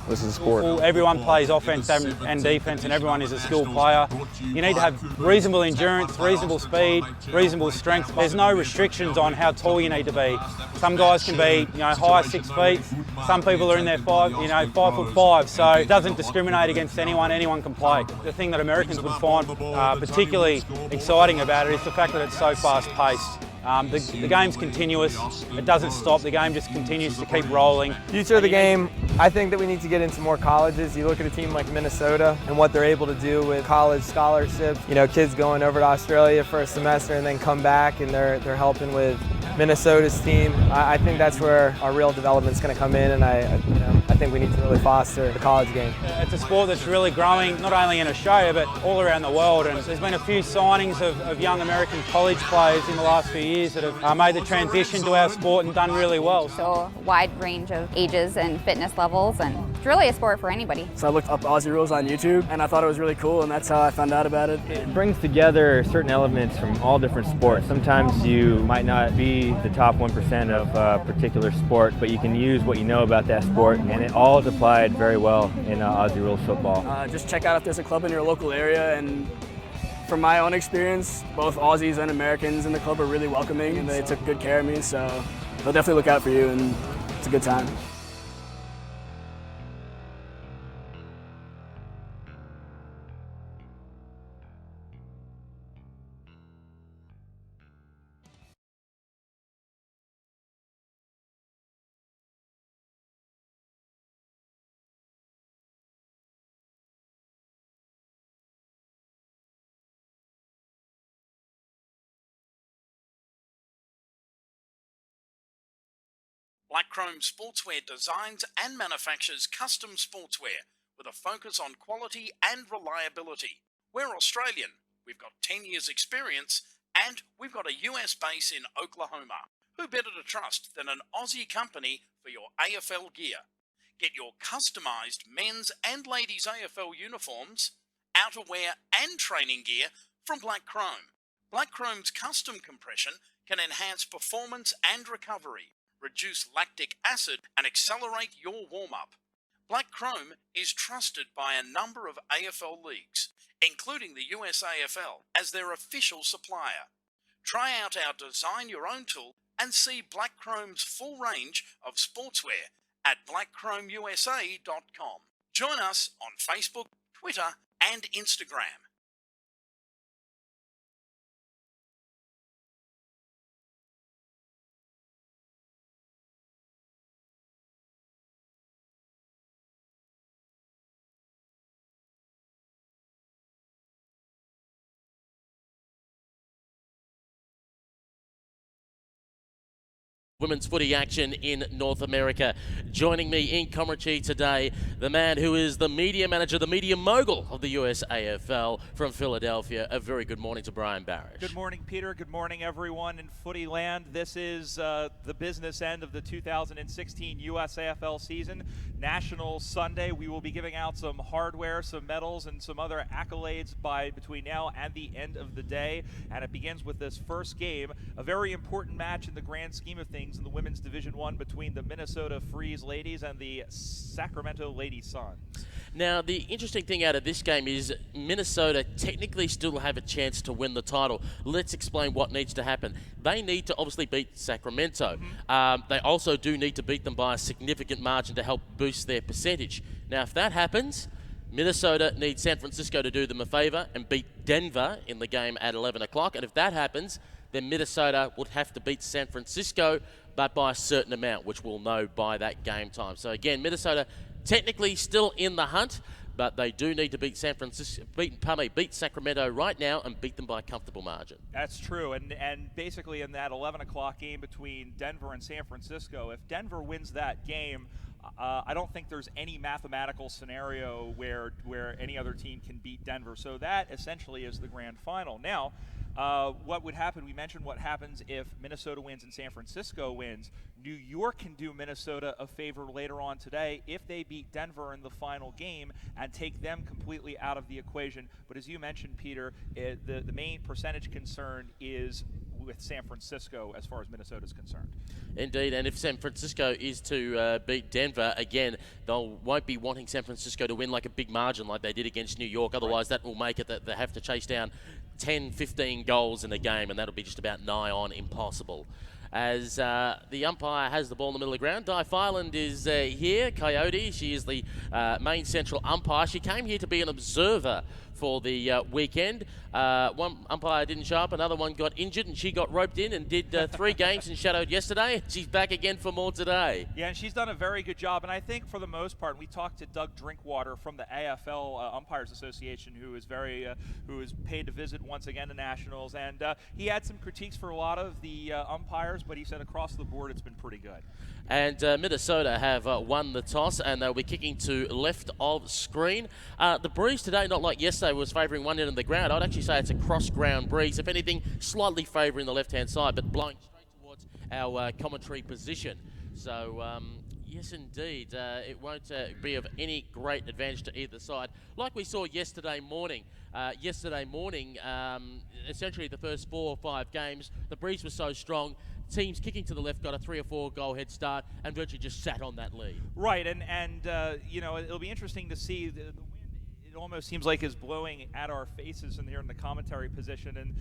This is a sport. Well, everyone plays offense and defense, and everyone is a skilled player. You need to have reasonable endurance, reasonable speed, reasonable strength. There's no restrictions on how tall you need to be. Some guys can be, high 6 feet. Some people are in their 5'5", so it doesn't discriminate against anyone. Anyone can play. The thing that Americans would find particularly exciting about it is the fact that it's so fast-paced. The game's continuous, it doesn't stop, the game just continues to keep rolling. Future of the game, I think that we need to get into more colleges. You look at a team like Minnesota and what they're able to do with college scholarships. Kids going over to Australia for a semester and then come back and they're helping with Minnesota's team. I think that's where our real development's going to come in, and I think we need to really foster the college game. It's a sport that's really growing, not only in Australia but all around the world, and there's been a few signings of young American college players in the last few years that have made the transition to our sport and done really well. So a wide range of ages and fitness levels, and it's really a sport for anybody. So I looked up Aussie rules on YouTube and I thought it was really cool, and that's how I found out about it. It brings together certain elements from all different sports. Sometimes you might not be the top 1% of a particular sport, but you can use what you know about that sport, and it all is applied very well in Aussie rules football. Just check out if there's a club in your local area, and from my own experience, both Aussies and Americans in the club are really welcoming, and they took good care of me, so they'll definitely look out for you, and it's a good time. Black Chrome Sportswear designs and manufactures custom sportswear with a focus on quality and reliability. We're Australian, we've got 10 years experience, and we've got a US base in Oklahoma. Who better to trust than an Aussie company for your AFL gear? Get your customised men's and ladies' AFL uniforms, outerwear and training gear from Black Chrome. Black Chrome's custom compression can enhance performance and recovery, reduce lactic acid, and accelerate your warm-up. Black Chrome is trusted by a number of AFL leagues, including the US AFL, as their official supplier. Try out our Design Your Own tool and see Black Chrome's full range of sportswear at blackchromeusa.com. Join us on Facebook, Twitter, and Instagram. Women's footy action in North America. Joining me in commentary today, the man who is the media manager, the media mogul of the US AFL from Philadelphia. A very good morning to Brian Barish. Good morning, Peter. Good morning, everyone in footy land. This is the business end of the 2016 US AFL season. National Sunday. We will be giving out some hardware, some medals, and some other accolades between now and the end of the day. And it begins with this first game, a very important match in the grand scheme of things in the Women's Division I between the Minnesota Freeze ladies and the Sacramento Lady Suns. Now, the interesting thing out of this game is Minnesota technically still have a chance to win the title. Let's explain what needs to happen. They need to obviously beat Sacramento. They also do need to beat them by a significant margin to help boost their percentage. Now, if that happens, Minnesota needs San Francisco to do them a favor and beat Denver in the game at 11 o'clock. And if that happens, then Minnesota would have to beat San Francisco, but by a certain amount, which we'll know by that game time. So again, Minnesota technically still in the hunt, but they do need to beat beat Sacramento right now and beat them by a comfortable margin. That's true, and basically in that 11 o'clock game between Denver and San Francisco, if Denver wins that game, I don't think there's any mathematical scenario where any other team can beat Denver. So that essentially is the grand final. Now, what would happen? We mentioned what happens if Minnesota wins and San Francisco wins. New York can do Minnesota a favor later on today if they beat Denver in the final game and take them completely out of the equation. But as you mentioned, Peter, the main percentage concern is with San Francisco as far as Minnesota is concerned. Indeed, and if San Francisco is to beat Denver, again, they won't be wanting San Francisco to win like a big margin like they did against New York. Otherwise, that will make it that they have to chase down 10, 15 goals in a game, and that'll be just about nigh on impossible. As the umpire has the ball in the middle of the ground, Di Filand is here, Coyote. She is the main central umpire. She came here to be an observer for the weekend. One umpire didn't show up, another one got injured, and she got roped in and did 3 games and shadowed yesterday. She's back again for more today. Yeah, and she's done a very good job. And I think for the most part, we talked to Doug Drinkwater from the AFL Umpires Association, who is paid to visit once again the Nationals, and he had some critiques for a lot of the umpires, but he said across the board it's been pretty good. And Minnesota have won the toss, and they'll be kicking to left of screen. The breeze today, not like yesterday, was favouring one end of the ground. I'd actually say it's a cross-ground breeze. If anything, slightly favouring the left-hand side, but blowing straight towards our commentary position. So, yes, indeed, it won't be of any great advantage to either side. Like we saw yesterday morning. Essentially the first 4 or 5 games, the breeze was so strong, teams kicking to the left got a 3 or 4 goal head start and virtually just sat on that lead. Right, and you know, it'll be interesting to see the wind. It almost seems like is blowing at our faces in here in the commentary position, and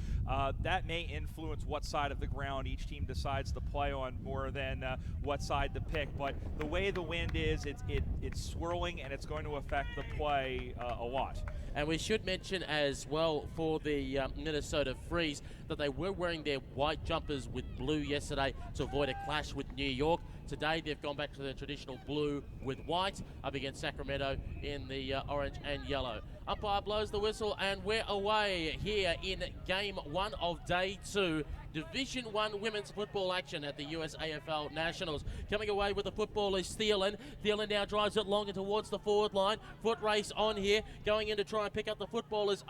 that may influence what side of the ground each team decides to play on more than what side to pick. But the way the wind is, it's swirling, and it's going to affect the play a lot. And we should mention as well for the Minnesota Freeze that they were wearing their white jumpers with blue yesterday to avoid a clash with New York. Today they've gone back to the traditional blue with white up against Sacramento in the orange and yellow. Umpire blows the whistle and we're away here in Game 1 of Day 2. Division 1 women's football action at the USAFL Nationals. Coming away with the football is Thielen. Thielen now drives it longer towards the forward line. Foot race on here. Going in to try and pick up the football is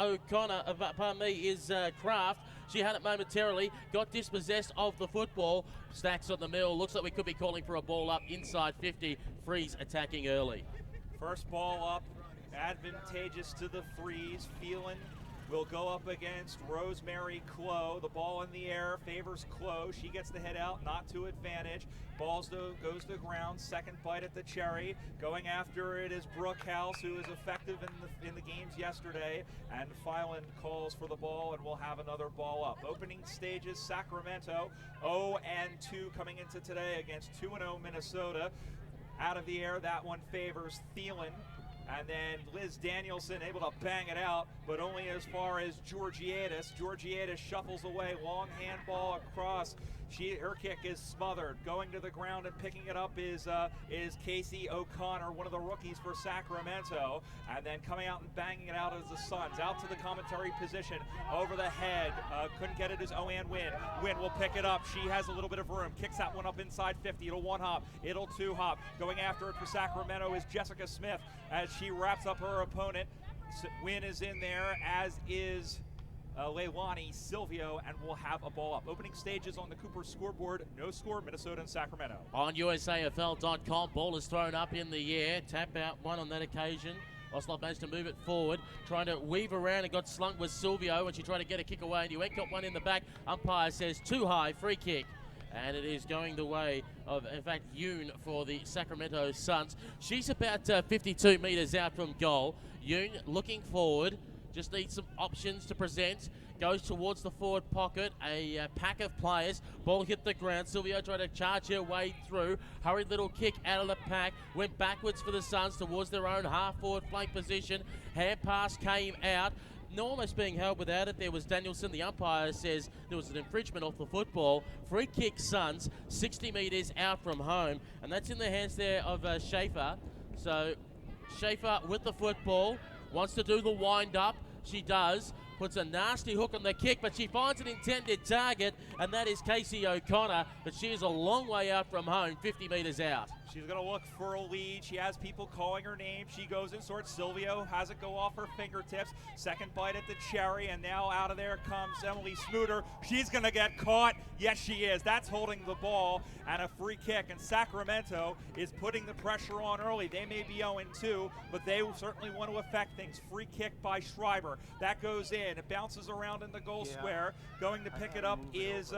Kraft. She had it momentarily, got dispossessed of the football. Stacks on the mill. Looks like we could be calling for a ball up inside 50. Freeze attacking early. First ball up, advantageous to the Freeze. Phelan will go up against Rosemary Clough. The ball in the air favors Clough. She gets the head out, not to advantage. Goes to the ground. Second bite at the cherry. Going after it is Brookhouse, who is effective in the games yesterday. And Phelan calls for the ball, and we'll have another ball up. Opening stages, Sacramento 0-2 coming into today against 2-0 Minnesota. Out of the air, that one favors Thielen. And then Liz Danielson able to bang it out, but only as far as Georgiadis. Georgiadis shuffles away, long handball across. Her kick is smothered. Going to the ground and picking it up is Casey O'Connor, one of the rookies for Sacramento. And then coming out and banging it out is the Suns. Out to the commentary position, over the head. Couldn't get it as Oanne Wynn. Wynn will pick it up. She has a little bit of room. Kicks that one up inside 50. It'll 1-hop. It'll 2-hop. Going after it for Sacramento is Jessica Smith as she wraps up her opponent. Wynn is in there, as is Leilani Silvio, and we'll have a ball up. Opening stages on the Cooper scoreboard. No score, Minnesota and Sacramento. On USAFL.com, ball is thrown up in the air. Tap out one on that occasion. Oslov managed to move it forward, trying to weave around and got slung with Silvio when she tried to get a kick away, and you ain't got one in the back. Umpire says too high, free kick. And it is going the way of, in fact, Yoon for the Sacramento Suns. She's about 52 metres out from goal. Yoon looking forward, just needs some options to present. Goes towards the forward pocket, a pack of players. Ball hit the ground. Silvio tried to charge her way through. Hurried little kick out of the pack. Went backwards for the Suns towards their own half-forward flank position. Hand pass came out. Almost being held without it. There was Danielson. The umpire says there was an infringement off the football. Free kick Suns, 60 metres out from home. And that's in the hands there of Schaefer. So Schaefer with the football. Wants to do the wind-up. She does. Puts a nasty hook on the kick, but she finds an intended target, and that is Casey O'Connor. But she is a long way out from home, 50 metres out. She's going to look for a lead. She has people calling her name. She goes in towards Silvio, has it go off her fingertips. Second bite at the cherry, and now out of there comes Emily Smuter. She's going to get caught. Yes, she is. That's holding the ball, and a free kick. And Sacramento is putting the pressure on early. They may be 0-2, but they certainly want to affect things. Free kick by Schreiber. That goes in. It bounces around in the goal square. Going to pick it up is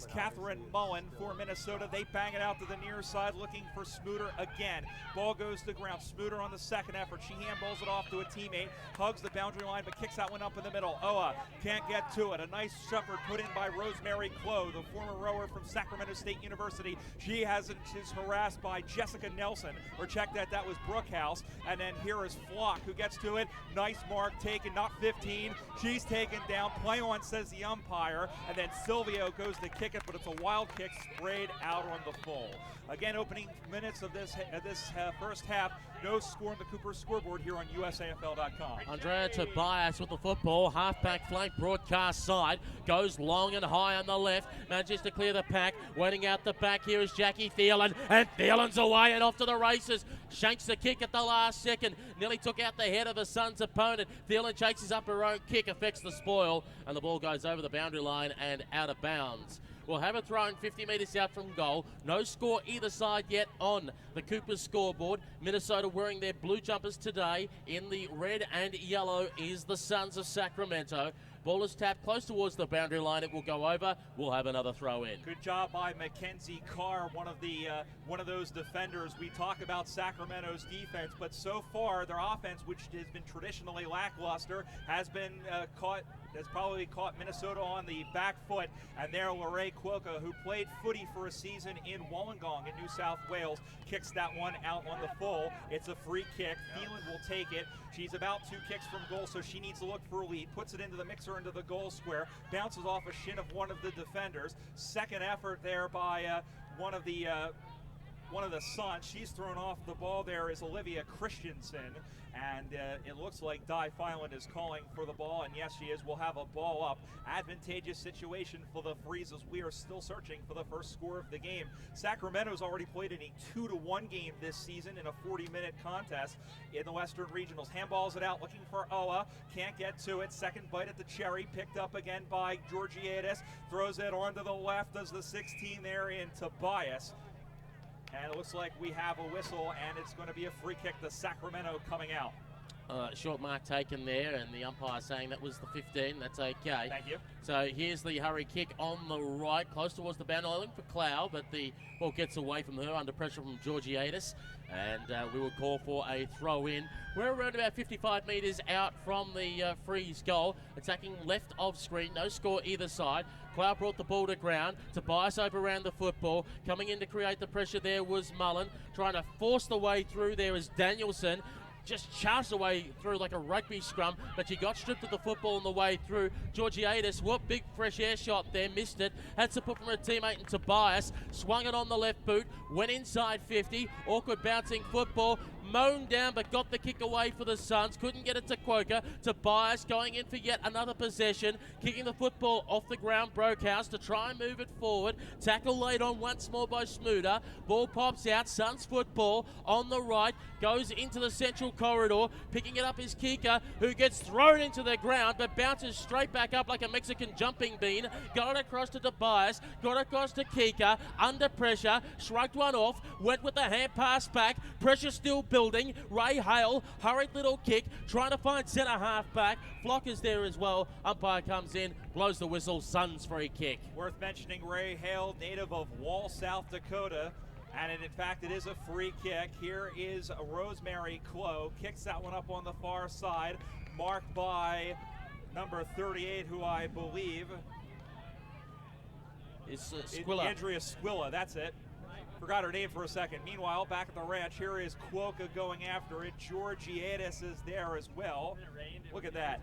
Catherine Mullen for Minnesota. They bang it out to the near side, looking for Smuter again. Ball goes to ground. Smuter on the second effort. She handballs it off to a teammate, hugs the boundary line, but kicks that one up in the middle. Oa can't get to it. A nice shepherd put in by Rosemary Clough, the former rower from Sacramento State University. She is harassed by Jessica Nelson, or check that was Brookhouse. And then here is Flock, who gets to it. Nice mark taken, not 15. She's taken down. Play on, says the umpire. And then Silvio goes to kick it, but it's a wild kick sprayed out on the full. Again, opening minutes of this first half. No score on the Cooper scoreboard here on USAFL.com. Andrea Tobias with the football, halfback flank broadcast side, goes long and high on the left, manages to clear the pack, waiting out the back here is Jackie Thielen, and Thielen's away and off to the races. Shanks the kick at the last second, nearly took out the head of the Suns' opponent. Thielen chases up her own kick, affects the spoil, and the ball goes over the boundary line and out of bounds. We'll have it thrown 50 metres out from goal. No score either side yet on the Coopers scoreboard. Minnesota wearing their blue jumpers today. In the red and yellow is the Suns of Sacramento. Ball is tapped close towards the boundary line. It will go over. We'll have another throw in. Good job by Mackenzie Carr, one of those defenders. We talk about Sacramento's defense, but so far their offense, which has been traditionally lackluster, has probably caught Minnesota on the back foot. And there, Lorraine Cuoco, who played footy for a season in Wollongong in New South Wales, kicks that one out on the full. It's a free kick. Thielen will take it. She's about 2 kicks from goal, so she needs to look for a lead. Puts it into the mixer, into the goal square. Bounces off a shin of one of the defenders. Second effort there by one of the Suns. She's thrown off the ball. There is Olivia Christensen, and it looks like Di Filan is calling for the ball, and yes, she is. We'll have a ball up. Advantageous situation for the Freeze as we are still searching for the first score of the game. Sacramento's already played in a 2-1 game this season in a 40-minute contest in the Western Regionals. Handballs it out, looking for Oa. Can't get to it. Second bite at the cherry, picked up again by Georgiadis. Throws it onto the left, does the 16 there in Tobias. And it looks like we have a whistle, and it's going to be a free kick to Sacramento coming out. Short mark taken there, and the umpire saying that was the 15. That's okay. Thank you. So here's the hurry kick on the right, close towards the boundary line for Clough, but the ball gets away from her under pressure from Georgiadis, and we will call for a throw in. We're around about 55 metres out from the Freeze goal, attacking left of screen, no score either side. Clough brought the ball to ground. Tobias overran the football. Coming in to create the pressure there was Mullen. Trying to force the way through there is Danielson. Just charged away through like a rugby scrum, but she got stripped of the football on the way through. Georgiadis, what big fresh air shot there, missed it. Had support from her teammate and Tobias. Swung it on the left boot, went inside 50. Awkward bouncing football. Mown down, but got the kick away for the Suns. Couldn't get it to Quoker. Tobias going in for yet another possession. Kicking the football off the ground. Brokehouse to try and move it forward. Tackle laid on once more by Smuter. Ball pops out. Suns football on the right. Goes into the central corridor. Picking it up is Kika, who gets thrown into the ground, but bounces straight back up like a Mexican jumping bean. Got it across to Tobias. Got it across to Kika. Under pressure. Shrugged one off. Went with the hand pass back. Pressure still building. Ray Hale, hurried little kick, trying to find centre half back. Flock is there as well. Umpire comes in, blows the whistle. Suns free kick. Worth mentioning Ray Hale, native of Wall, South Dakota. And in fact, it is a free kick. Here is Rosemary Clough. Kicks that one up on the far side. Marked by number 38, who I believe is Squilla. Andrea Squilla, that's it. Forgot her name for a second. Meanwhile, back at the ranch, here is Cuoca going after it. Georgiadis is there as well. Look at that.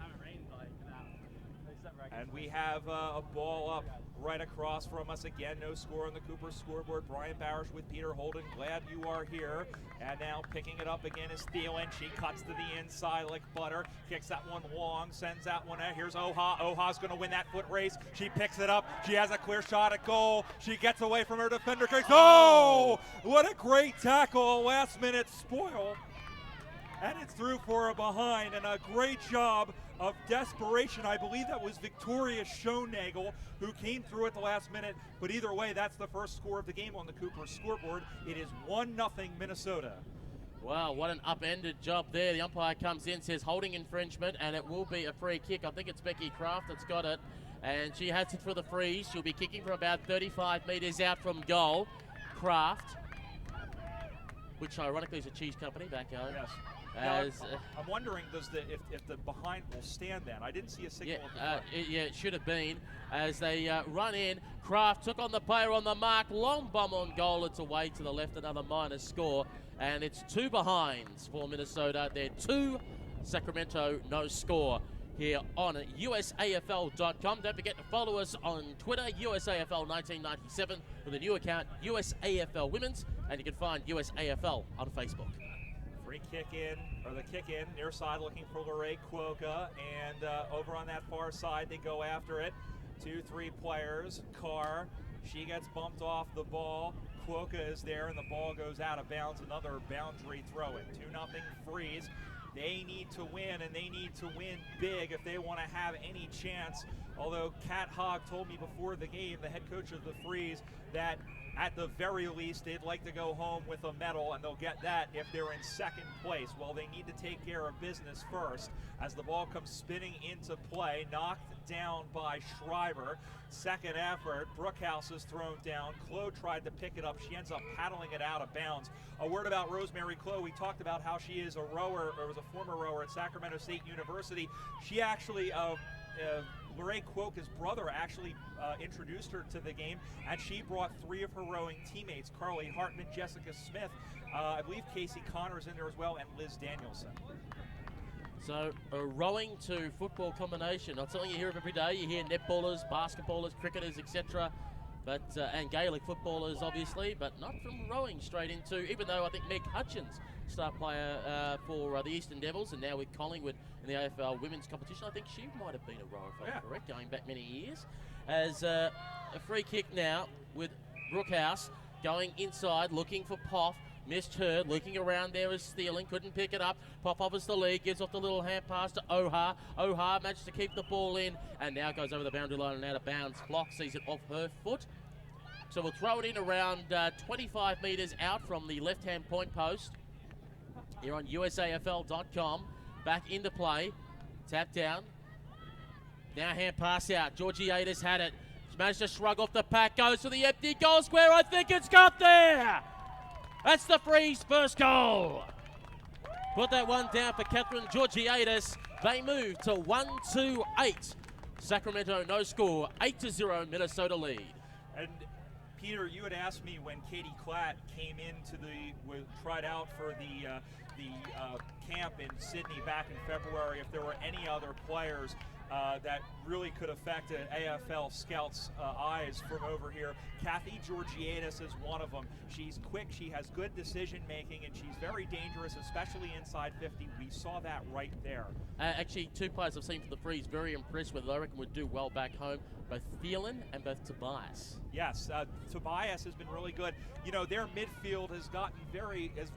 And we have a ball up right across from us again. No score on the Cooper scoreboard. Brian Barish with Peter Holden. Glad you are here. And now picking it up again is Thielen. She cuts to the inside like butter. Kicks that one long. Sends that one out. Here's Oha. Oha's going to win that foot race. She picks it up. She has a clear shot at goal. She gets away from her defender. Kicks. Oh! What a great tackle. Last minute spoil. And it's through for a behind, and a great job of desperation. I believe that was Victoria Schonagel who came through at the last minute, but either way, that's the first score of the game on the Cooper scoreboard. It is 1-0 Minnesota. Wow, what an upended job there. The umpire comes in, says holding infringement, and it will be a free kick. I think it's Becky Kraft that's got it, and she has it for the freeze. She'll be kicking from about 35 metres out from goal. Kraft, which ironically is a cheese company back home. Yes. I'm wondering, if the behind will stand then. I didn't see a signal at the front. It should have been. As they run in, Kraft took on the player on the mark. Long bomb on goal. It's away to the left, another minor score. And it's 2 behinds for Minnesota. They're 2, Sacramento, no score here on USAFL.com. Don't forget to follow us on Twitter, USAFL1997, with a new account, USAFL Women's. And you can find USAFL on Facebook. Free kick in, or the kick in, near side looking for Lorraine Quokka, and over on that far side they go after it. 2-3 players. Carr, she gets bumped off the ball. Quokka is there, and the ball goes out of bounds. Another boundary throw-in. 2-0 Freeze. They need to win, and they need to win big if they want to have any chance. Although Kat Hogg told me before the game, the head coach of the Freeze, that at the very least, they'd like to go home with a medal, and they'll get that if they're in second place. Well, they need to take care of business first as the ball comes spinning into play, knocked down by Schreiber. Second effort, Brookhouse is thrown down. Clough tried to pick it up. She ends up paddling it out of bounds. A word about Rosemary Clough. We talked about how she is a rower, or was a former rower at Sacramento State University. She actually, Lorraine Quokka's brother actually introduced her to the game, and she brought 3 of her rowing teammates, Carly Hartman, Jessica Smith, I believe Casey Connor's in there as well, and Liz Danielson. So a rowing to football combination, not something you hear of every day. You hear netballers, basketballers, cricketers, etc. But and Gaelic footballers, obviously, but not from rowing straight into, even though I think Meg Hutchins, star player for the Eastern Devils, and now with Collingwood in the AFL women's competition. I think she might have been a rower, if I'm correct, going back many years. As a free kick now with Brookhouse going inside, looking for Poff. Missed her, looking around there is Thielen, couldn't pick it up. Pop offers the lead, gives off the little hand pass to Oha. Oha managed to keep the ball in, and now goes over the boundary line and out of bounds. Flock sees it off her foot. So we'll throw it in around 25 metres out from the left-hand point post. Here on USAFL.com. Back into play. Tap down. Now hand pass out. Georgiades had it. She managed to shrug off the pack. Goes to the empty goal square. I think it's got there. That's the Freeze first goal. Put that one down for Catherine Georgiades. They move to 1-2-8. Sacramento no score. 8-0 Minnesota lead. And Peter, you had asked me when Katie Klatt came into tried out for the camp in Sydney back in February, if there were any other players that really could affect an AFL scout's eyes from over here. Kathy Georgiades is one of them. She's quick, she has good decision making, and she's very dangerous, especially inside 50. We saw that right there. Actually, 2 players I've seen for the Freeze, very impressed with, I reckon would do well back home. Both Thielen and both Tobias. Yes, Tobias has been really good. You know, their midfield has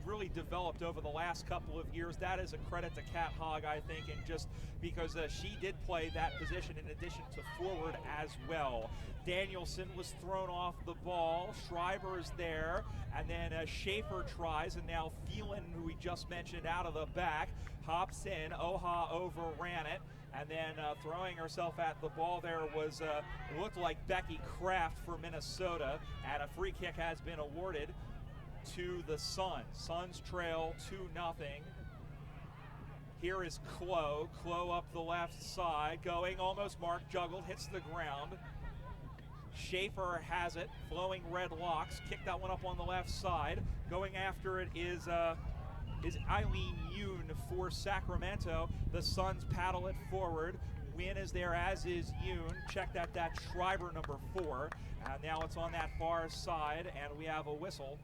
really developed over the last couple of years. That is a credit to Kat Hogg, I think, and just because she did play that position in addition to forward as well. Danielson was thrown off the ball. Schreiber is there, and then Schaefer tries, and now Thielen, who we just mentioned, out of the back, hops in. Oha overran it. And then throwing herself at the ball there was, it looked like Becky Kraft for Minnesota. And a free kick has been awarded to the Suns. Suns trail 2-0. Here is Clough. Clough up the left side, going almost marked, juggled, hits the ground. Schaefer has it, flowing red locks, kicked that one up on the left side. Going after it is Eileen Yoon for Sacramento. The Suns paddle it forward. Wynn is there, as is Yoon. Check that, that's Schreiber, number 4. And now it's on that far side, and we have a whistle.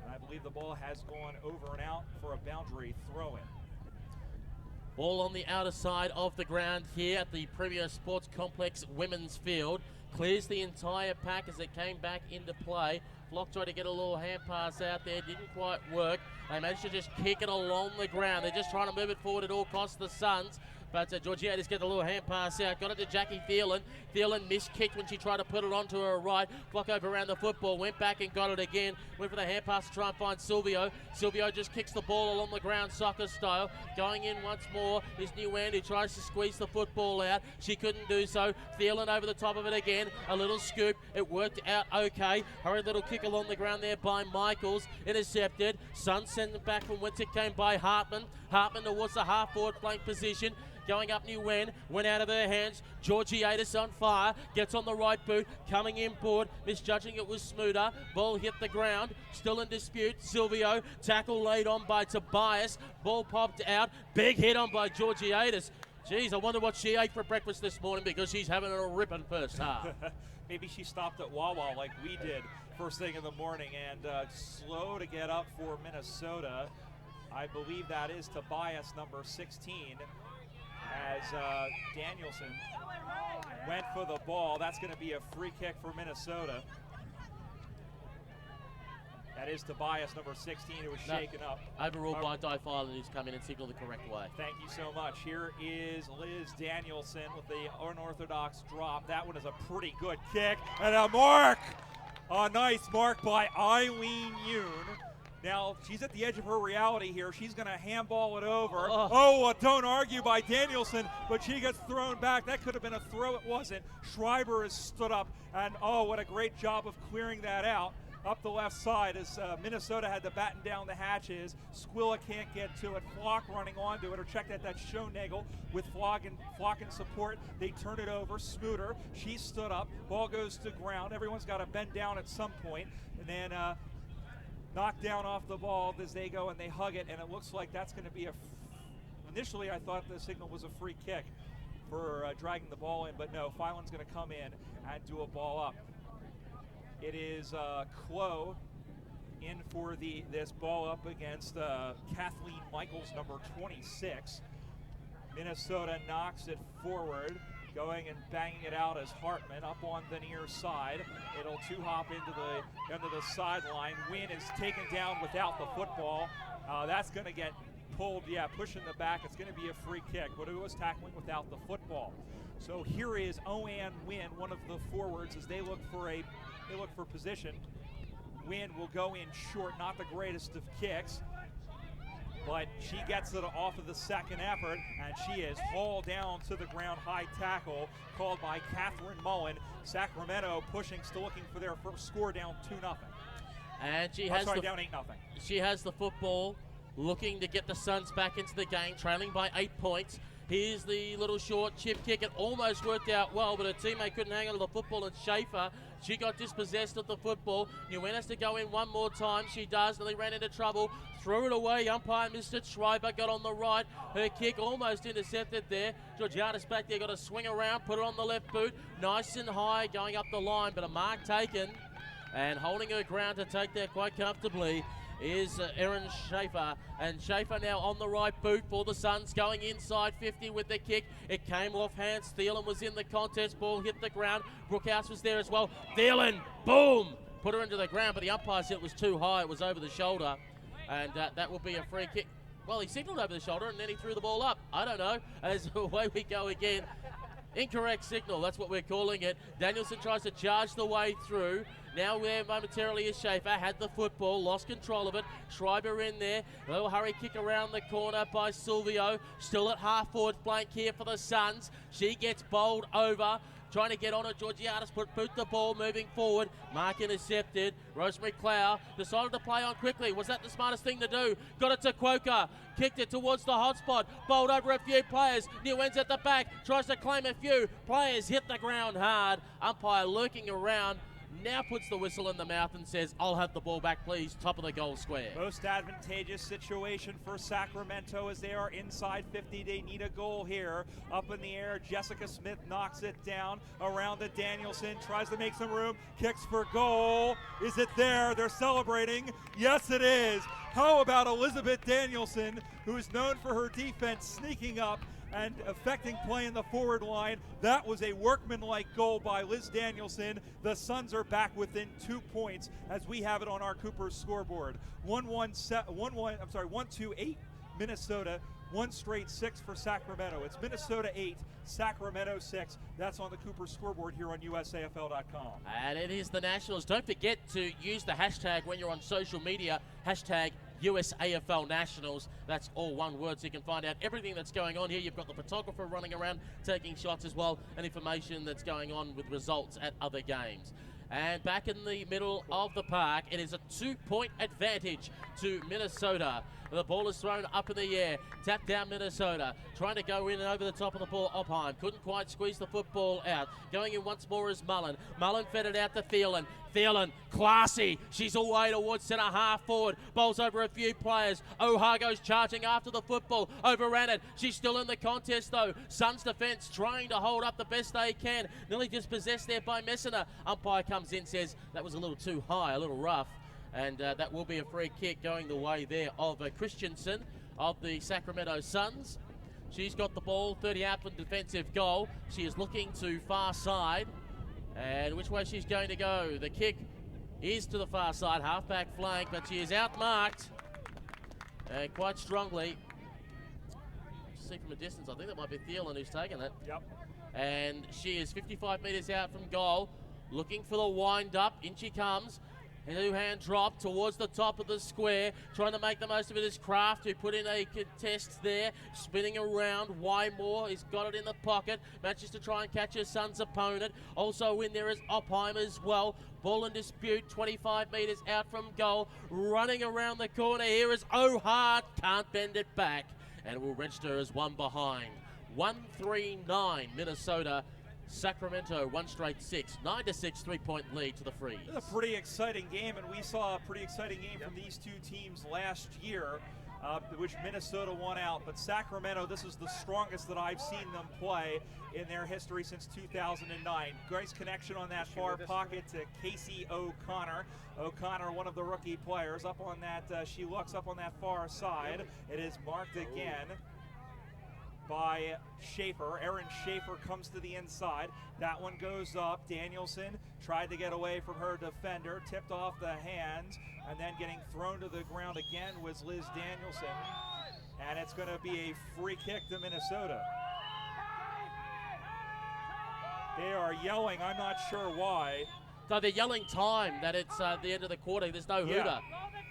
And I believe the ball has gone over and out for a boundary throw-in. Ball on the outer side of the ground here at the Premier Sports Complex Women's Field. Clears the entire pack as it came back into play. Flock tried to get a little hand pass out there, didn't quite work. They managed to just kick it along the ground. They're just trying to move it forward at all costs, the Suns. But Georgiades get a little hand pass out. Got it to Jackie Thielen. Thielen miskicked when she tried to put it onto her right. Flock over around the football. Went back and got it again. Went for the hand pass to try and find Silvio. Silvio just kicks the ball along the ground, soccer style. Going in once more is Nguyen, who tries to squeeze the football out. She couldn't do so. Thielen over the top of it again. A little scoop. It worked out okay. Hurried little kick along the ground there by Michaels. Intercepted. Sun sent it back from whence it came by Hartman. Hartman towards the half-forward flank position. Going up Nguyen, went out of her hands. Georgiades on fire, gets on the right boot, coming in board, misjudging it was smoother. Ball hit the ground, still in dispute. Silvio, tackle laid on by Tobias. Ball popped out, big hit on by Georgiades. Geez, I wonder what she ate for breakfast this morning, because she's having a ripping first half. Maybe she stopped at Wawa like we did first thing in the morning, and slow to get up for Minnesota. I believe that is Tobias, number 16. As Danielson went for the ball. That's going to be a free kick for Minnesota. That is Tobias, number 16, who was shaken up. Overruled by Di Filan, who's come in and signaled the correct way. Thank you so much. Here is Liz Danielson with the unorthodox drop. That one is a pretty good kick. And a mark! A nice mark by Eileen Yoon. Now, she's at the edge of her reality here. She's going to handball it over. Don't argue by Danielson, but she gets thrown back. That could have been a throw. It wasn't. Schreiber has stood up, and what a great job of clearing that out up the left side as Minnesota had to batten down the hatches. Squilla can't get to it. Flock running onto it. Or check that, that's Schoenagel with Flock in support. They turn it over. Smoother, she stood up. Ball goes to ground. Everyone's got to bend down at some point. And then knocked down off the ball as they go and they hug it, and it looks like that's going to be initially I thought the signal was a free kick for dragging the ball in, but no, Filan's going to come in and do a ball up. It is Klo in for this ball up against Kathleen Michaels, number 26. Minnesota knocks it forward. Going and banging it out as Hartman up on the near side. It'll two-hop into the sideline. Wynn is taken down without the football. That's going to get pulled, pushing the back. It's going to be a free kick, but it was tackling without the football. So here is Oann Wynn, one of the forwards, as they look for position. Wynn will go in short, not the greatest of kicks, but she gets it off of the second effort, and she is hauled down to the ground. High tackle called by Catherine Mullen. Sacramento pushing, still looking for their first score, down 2-0. And down 8-0. She has the football, looking to get the Suns back into the game, trailing by 8 points. Here's the little short chip kick. It almost worked out well, but her teammate couldn't hang on to the football, and Schaefer, she got dispossessed of the football. Nguyen has to go in one more time. She does, and they ran into trouble. Threw it away. Umpire missed it. Schreiber got on the right. Her kick almost intercepted there. Georgiades back there got a swing around, put it on the left boot. Nice and high going up the line, but a mark taken. And holding her ground to take that quite comfortably is Erin Schaefer. And Schaefer now on the right boot for the Suns, going inside 50 with the kick. It came off hands. Thielen was in the contest. Ball hit the ground. Brookhouse was there as well. Thielen, boom! Put her into the ground, but the umpire said it was too high. It was over the shoulder. And that will be a free kick. Well, he signaled over the shoulder, and then he threw the ball up. I don't know. As away we go again. Incorrect signal, that's what we're calling it. Danielson tries to charge the way through. Now there momentarily is Schaefer, had the football, lost control of it. Schreiber in there. A little hurry kick around the corner by Silvio. Still at half-forward flank here for the Suns. She gets bowled over. Trying to get on it, Georgiades boot the ball, moving forward. Mark intercepted. Rosemary Clow decided to play on quickly. Was that the smartest thing to do? Got it to Quoker. Kicked it towards the hotspot. Bowled over a few players. Nguyen's at the back. Tries to claim a few. Players hit the ground hard. Umpire lurking around. now puts the whistle in the mouth and says, I'll have the ball back, please, top of the goal square. Most advantageous situation for Sacramento as they are inside 50. They need a goal here. Up in the air, Jessica Smith knocks it down around to Danielson, tries to make some room, kicks for goal. Is it there? They're celebrating. Yes, it is. How about Elizabeth Danielson, who is known for her defense, sneaking up and affecting play in the forward line. That was a workmanlike goal by Liz Danielson. The Suns are back within 2 points as we have it on our Cooper's scoreboard. 1-2-8 Minnesota, 1 straight 6 for Sacramento. It's Minnesota 8, Sacramento 6. That's on the Cooper's scoreboard here on USAFL.com. And it is the Nationals. Don't forget to use the hashtag when you're on social media, hashtag USAFL Nationals. That's all one word, so you can find out everything that's going on here. You've got the photographer running around taking shots as well, and information that's going on with results at other games. And back in the middle of the park, it is a 2-point advantage to Minnesota. The ball is thrown up in the air. Tapped down Minnesota. Trying to go in and over the top of the ball. Opheim couldn't quite squeeze the football out. Going in once more is Mullen. Mullen fed it out to Thielen. Thielen, classy. She's away towards centre half forward. Bowls over a few players. O'Hara goes charging after the football. Overran it. She's still in the contest though. Suns defence trying to hold up the best they can. Nearly dispossessed there by Messina. Umpire comes in, says that was a little too high, a little rough. And that will be a free kick going the way there of Christensen of the Sacramento Suns. She's got the ball, 30 out from defensive goal. She is looking to far side. And which way she's going to go? The kick is to the far side, half-back flank, but she is outmarked and quite strongly. See from a distance, I think that might be Thielen who's taken it. Yep. And she is 55 metres out from goal, looking for the wind-up. In she comes. A two-hand drop towards the top of the square. Trying to make the most of it is Kraft, who put in a contest there. Spinning around. Wymore has got it in the pocket. Manages to try and catch her son's opponent. Also in there is Opheim as well. Ball in dispute, 25 metres out from goal. Running around the corner here is O'Hara. Can't bend it back. And it will register as one behind. 1-3-9 Minnesota. Sacramento 1 straight 6, 9-6 3-point lead to the Freeze. It's a pretty exciting game, and we saw a pretty exciting game from these two teams last year, which Minnesota won out. But Sacramento, this is the strongest that I've seen them play in their history since 2009. Grace connection on that far pocket to Casey O'Connor. O'Connor, one of the rookie players, up on that. She looks up on that far side. It is marked again by Schaefer. Erin Schaefer comes to the inside. That one goes up. Danielson tried to get away from her defender, tipped off the hands, and then getting thrown to the ground again was Liz Danielson. And it's going to be a free kick to Minnesota. They are yelling. I'm not sure why. So they're yelling time, that it's the end of the quarter. There's no hooter.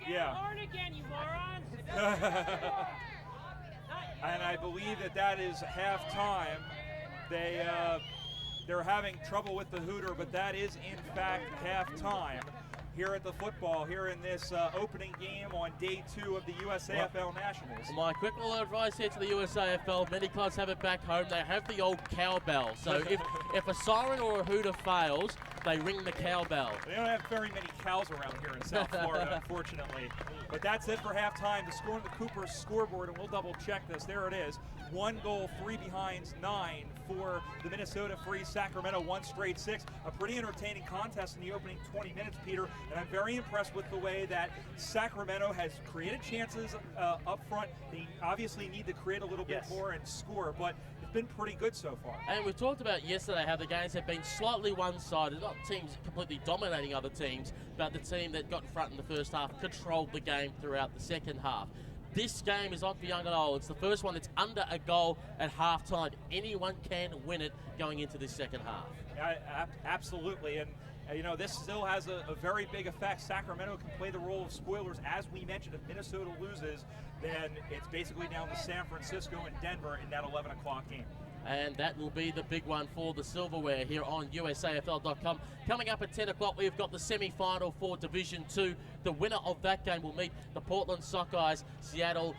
Yeah. Again, you morons. And I believe that is halftime. They're having trouble with the hooter, but that is in fact halftime here at the football, here in this opening game on day 2 of the USAFL Nationals. My quick little advice here to the USAFL, many clubs have it back home. They have the old cowbell. So if a siren or a hooter fails, they ring the cowbell. They don't have very many cows around here in South Florida, unfortunately. But that's it for halftime. The score on the Cooper's scoreboard, and we'll double check this. There it is. 1 goal, 3 behinds, 9 for the Minnesota Freeze. Sacramento 1 straight 6. A pretty entertaining contest in the opening 20 minutes, Peter. And I'm very impressed with the way that Sacramento has created chances up front. They obviously need to create a little bit more and score, but it's been pretty good so far. And we talked about yesterday how the games have been slightly one-sided. Not teams completely dominating other teams, but the team that got in front in the first half controlled the game throughout the second half. This game is not for young and old. It's the first one that's under a goal at halftime. Anyone can win it going into this second half. Absolutely, and you know, this still has a very big effect. Sacramento can play the role of spoilers. As we mentioned, if Minnesota loses, then it's basically down to San Francisco and Denver in that 11 o'clock game. And that will be the big one for the silverware here on USAFL.com. Coming up at 10 o'clock, we've got the semi-final for Division 2. The winner of that game will meet the Portland Sockeyes, Seattle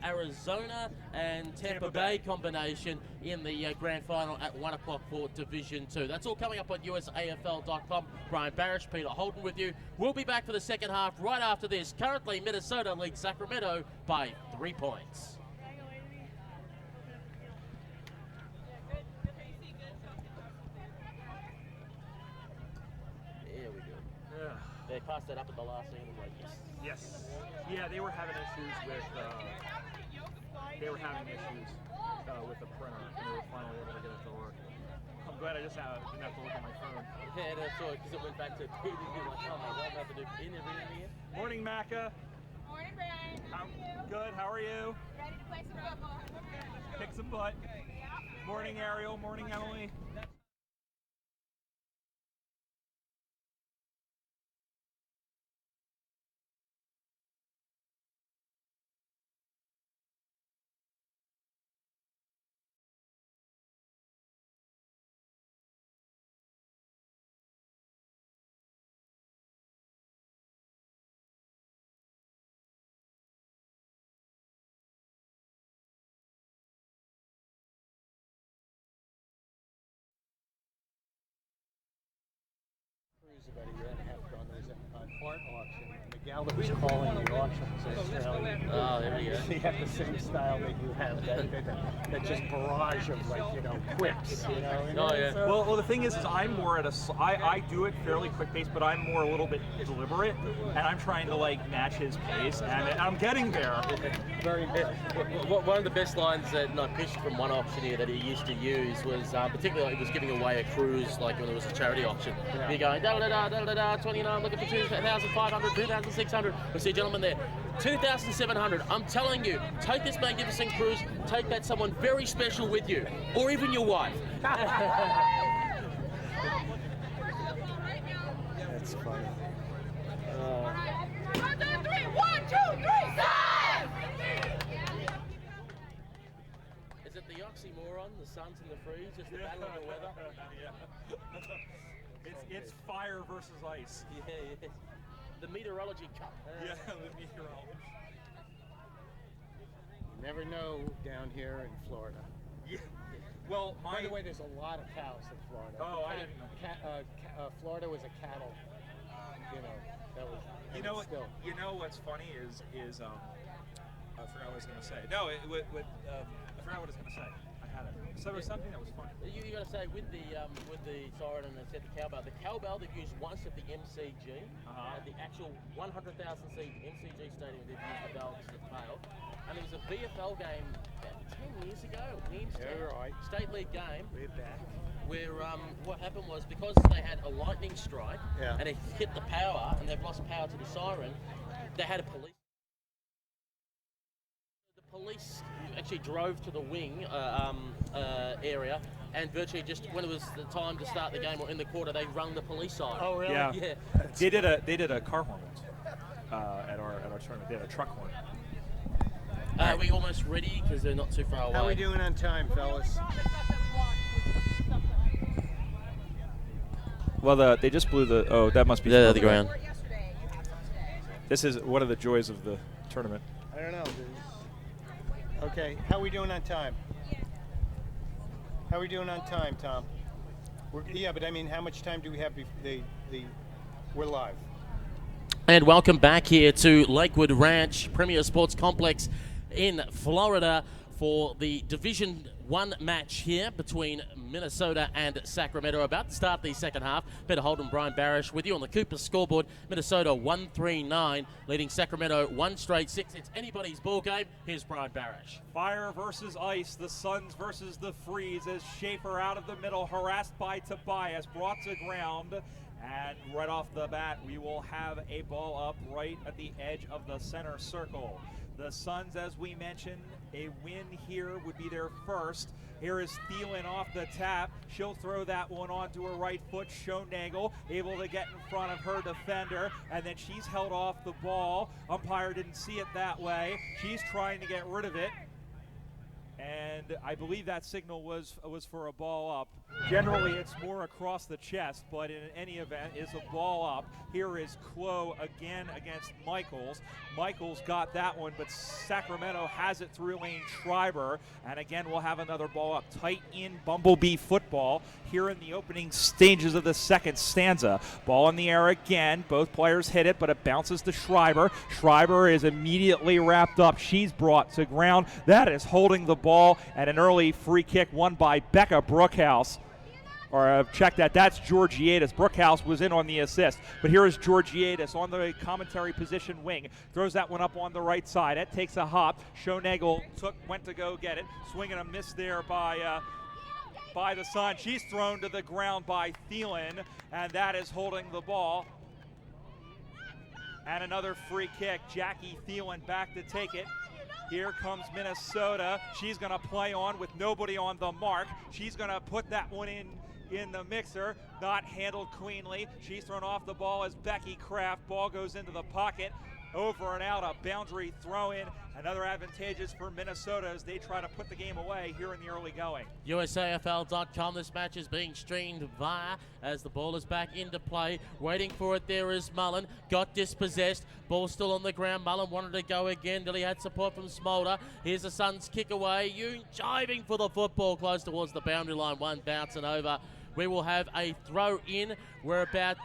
Arizona and Tampa Bay combination in the grand final at 1 o'clock for Division 2. That's all coming up on USAFL.com. Brian Barish, Peter Holden with you. We'll be back for the second half right after this. Currently, Minnesota leads Sacramento by 3 points. There we go. Yeah. They passed that up at the last end. Like, Yes. Yeah, they were having issues with the printer, and they were finally able to get it to work. I'm glad I just didn't have to look at my phone. Yeah, that's right, because it went back to Peter. You're like, oh my God, I have to do everything here. Morning, Macca. Morning, Brian. How are you? Good. How are you? Ready to play some football. Kick some butt. Morning, Ariel. Morning, Emily. About a year and a half ago, and there was an art auction, and the gal that was calling the auction was Australian. Oh, there we go. She had the same style that you have, that just barrage of, like, you know, quips, you know. Oh, yeah. So, Well, the thing is I'm more at I do it fairly quick pace, but I'm more a little bit deliberate, and I'm trying to like match his pace, and I'm getting there. very good. One of the best lines that I pitched from one auctioneer that he used to use was, particularly he was giving away a cruise, like when there was a charity auction. Yeah. You're going, da-da-da, 29, looking for 2,500, 2,600. We see a gentleman there, 2,700. I'm telling you, take this magnificent cruise, take that someone very special with you, or even your wife. That's funny. 1, 2, 3, 1, 2, 3, stop! Is it the oxymoron, the suns and the freeze, just the battle of the weather? It's fire versus ice. Yeah. The meteorology cup. Yeah, the meteorology. You never know down here in Florida. Yeah. Well, By the way, there's a lot of cows in Florida. Oh, I didn't know. Florida was a cattle. You know, that was. You know what's funny is I forgot what I was gonna say. No, I forgot what I was gonna say. I had it. So there was something that was funny. You got to say with the siren and the cowbell. The cowbell they've used once at the MCG, at the actual 100,000 seat MCG stadium. They've used the bell to the tail, and it was a VFL game about 10 years ago. Right. State league game. We're back. Where what happened was because they had a lightning strike and it hit the power and they've lost power to the siren, they had a police. The police actually drove to the wing area and virtually just when it was the time to start the game or in the quarter, they rung the police siren. Oh, really? Yeah. Yeah. They did a car horn once at our tournament. They had a truck horn. Are we almost ready? Because they're not too far away. How are we doing on time, fellas? Well, they just blew the. Oh, that must be. Yeah, the ground. This is one of the joys of the tournament. I don't know. Okay, how are we doing on time? How are we doing on time, Tom? Yeah, but I mean, how much time do we have? We're live. And welcome back here to Lakewood Ranch Premier Sports Complex in Florida for the Division 1 match here between Minnesota and Sacramento. About to start the second half. Peter Holden, Brian Barish with you on the Cooper scoreboard. Minnesota 1-3-9, leading Sacramento 1-6. It's anybody's ball game. Here's Brian Barish. Fire versus ice, the Suns versus the Freeze as Schaefer out of the middle, harassed by Tobias, brought to ground. And right off the bat, we will have a ball up right at the edge of the center circle. The Suns, as we mentioned, a win here would be their first. Here is Thielen off the tap. She'll throw that one onto her right foot. Schoenagel able to get in front of her defender, and then she's held off the ball. Umpire didn't see it that way. She's trying to get rid of it. And I believe that signal was for a ball up. Generally, it's more across the chest, but in any event, it's a ball up. Here is Klo again against Michaels. Michaels got that one, but Sacramento has it through Lane Schreiber, and again, we'll have another ball up. Tight in Bumblebee football here in the opening stages of the second stanza. Ball in the air again. Both players hit it, but it bounces to Schreiber. Schreiber is immediately wrapped up. She's brought to ground. That is holding the ball, and an early free kick won by Becca Brookhouse. Or check that, that's Georgiadis. Brookhouse was in on the assist. But here is Georgiadis on the commentary position wing. Throws that one up on the right side. It takes a hop. Schoenagel went to go get it. Swing and a miss there by the Sun. She's thrown to the ground by Thielen, and that is holding the ball. And another free kick. Jackie Thielen back to take it. Here comes Minnesota. She's going to play on with nobody on the mark. She's going to put that one in the mixer. Not handled cleanly. She's thrown off the ball as Becky Kraft. Ball goes into the pocket. Over and out, a boundary throw in. Another advantageous for Minnesota as they try to put the game away here in the early going. USAFL.com, this match is being streamed via as the ball is back into play. Waiting for it there is Mullen. Got dispossessed. Ball still on the ground. Mullen wanted to go again. Nearly had support from Smolder. Here's the Suns kick away. Yoon jiving for the football close towards the boundary line. One bouncing over. We will have a throw in. We're about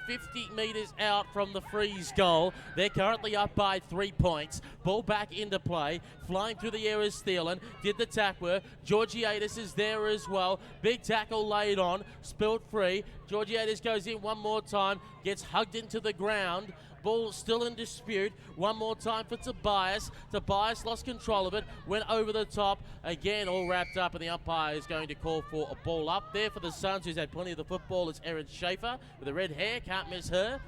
50 metres out from the Freeze goal. They're currently up by 3 points. Ball back into play. Flying through the air is Thielen. Did the tack work. Georgiadis is there as well. Big tackle laid on. Spilled free. Georgiadis goes in one more time. Gets hugged into the ground. Ball still in dispute. One more time for Tobias. Tobias lost control of it. Went over the top. Again, all wrapped up, and the umpire is going to call for a ball up there for the Suns, who's had plenty of the football. It's Erin Schaefer with the red hair. Can't miss her.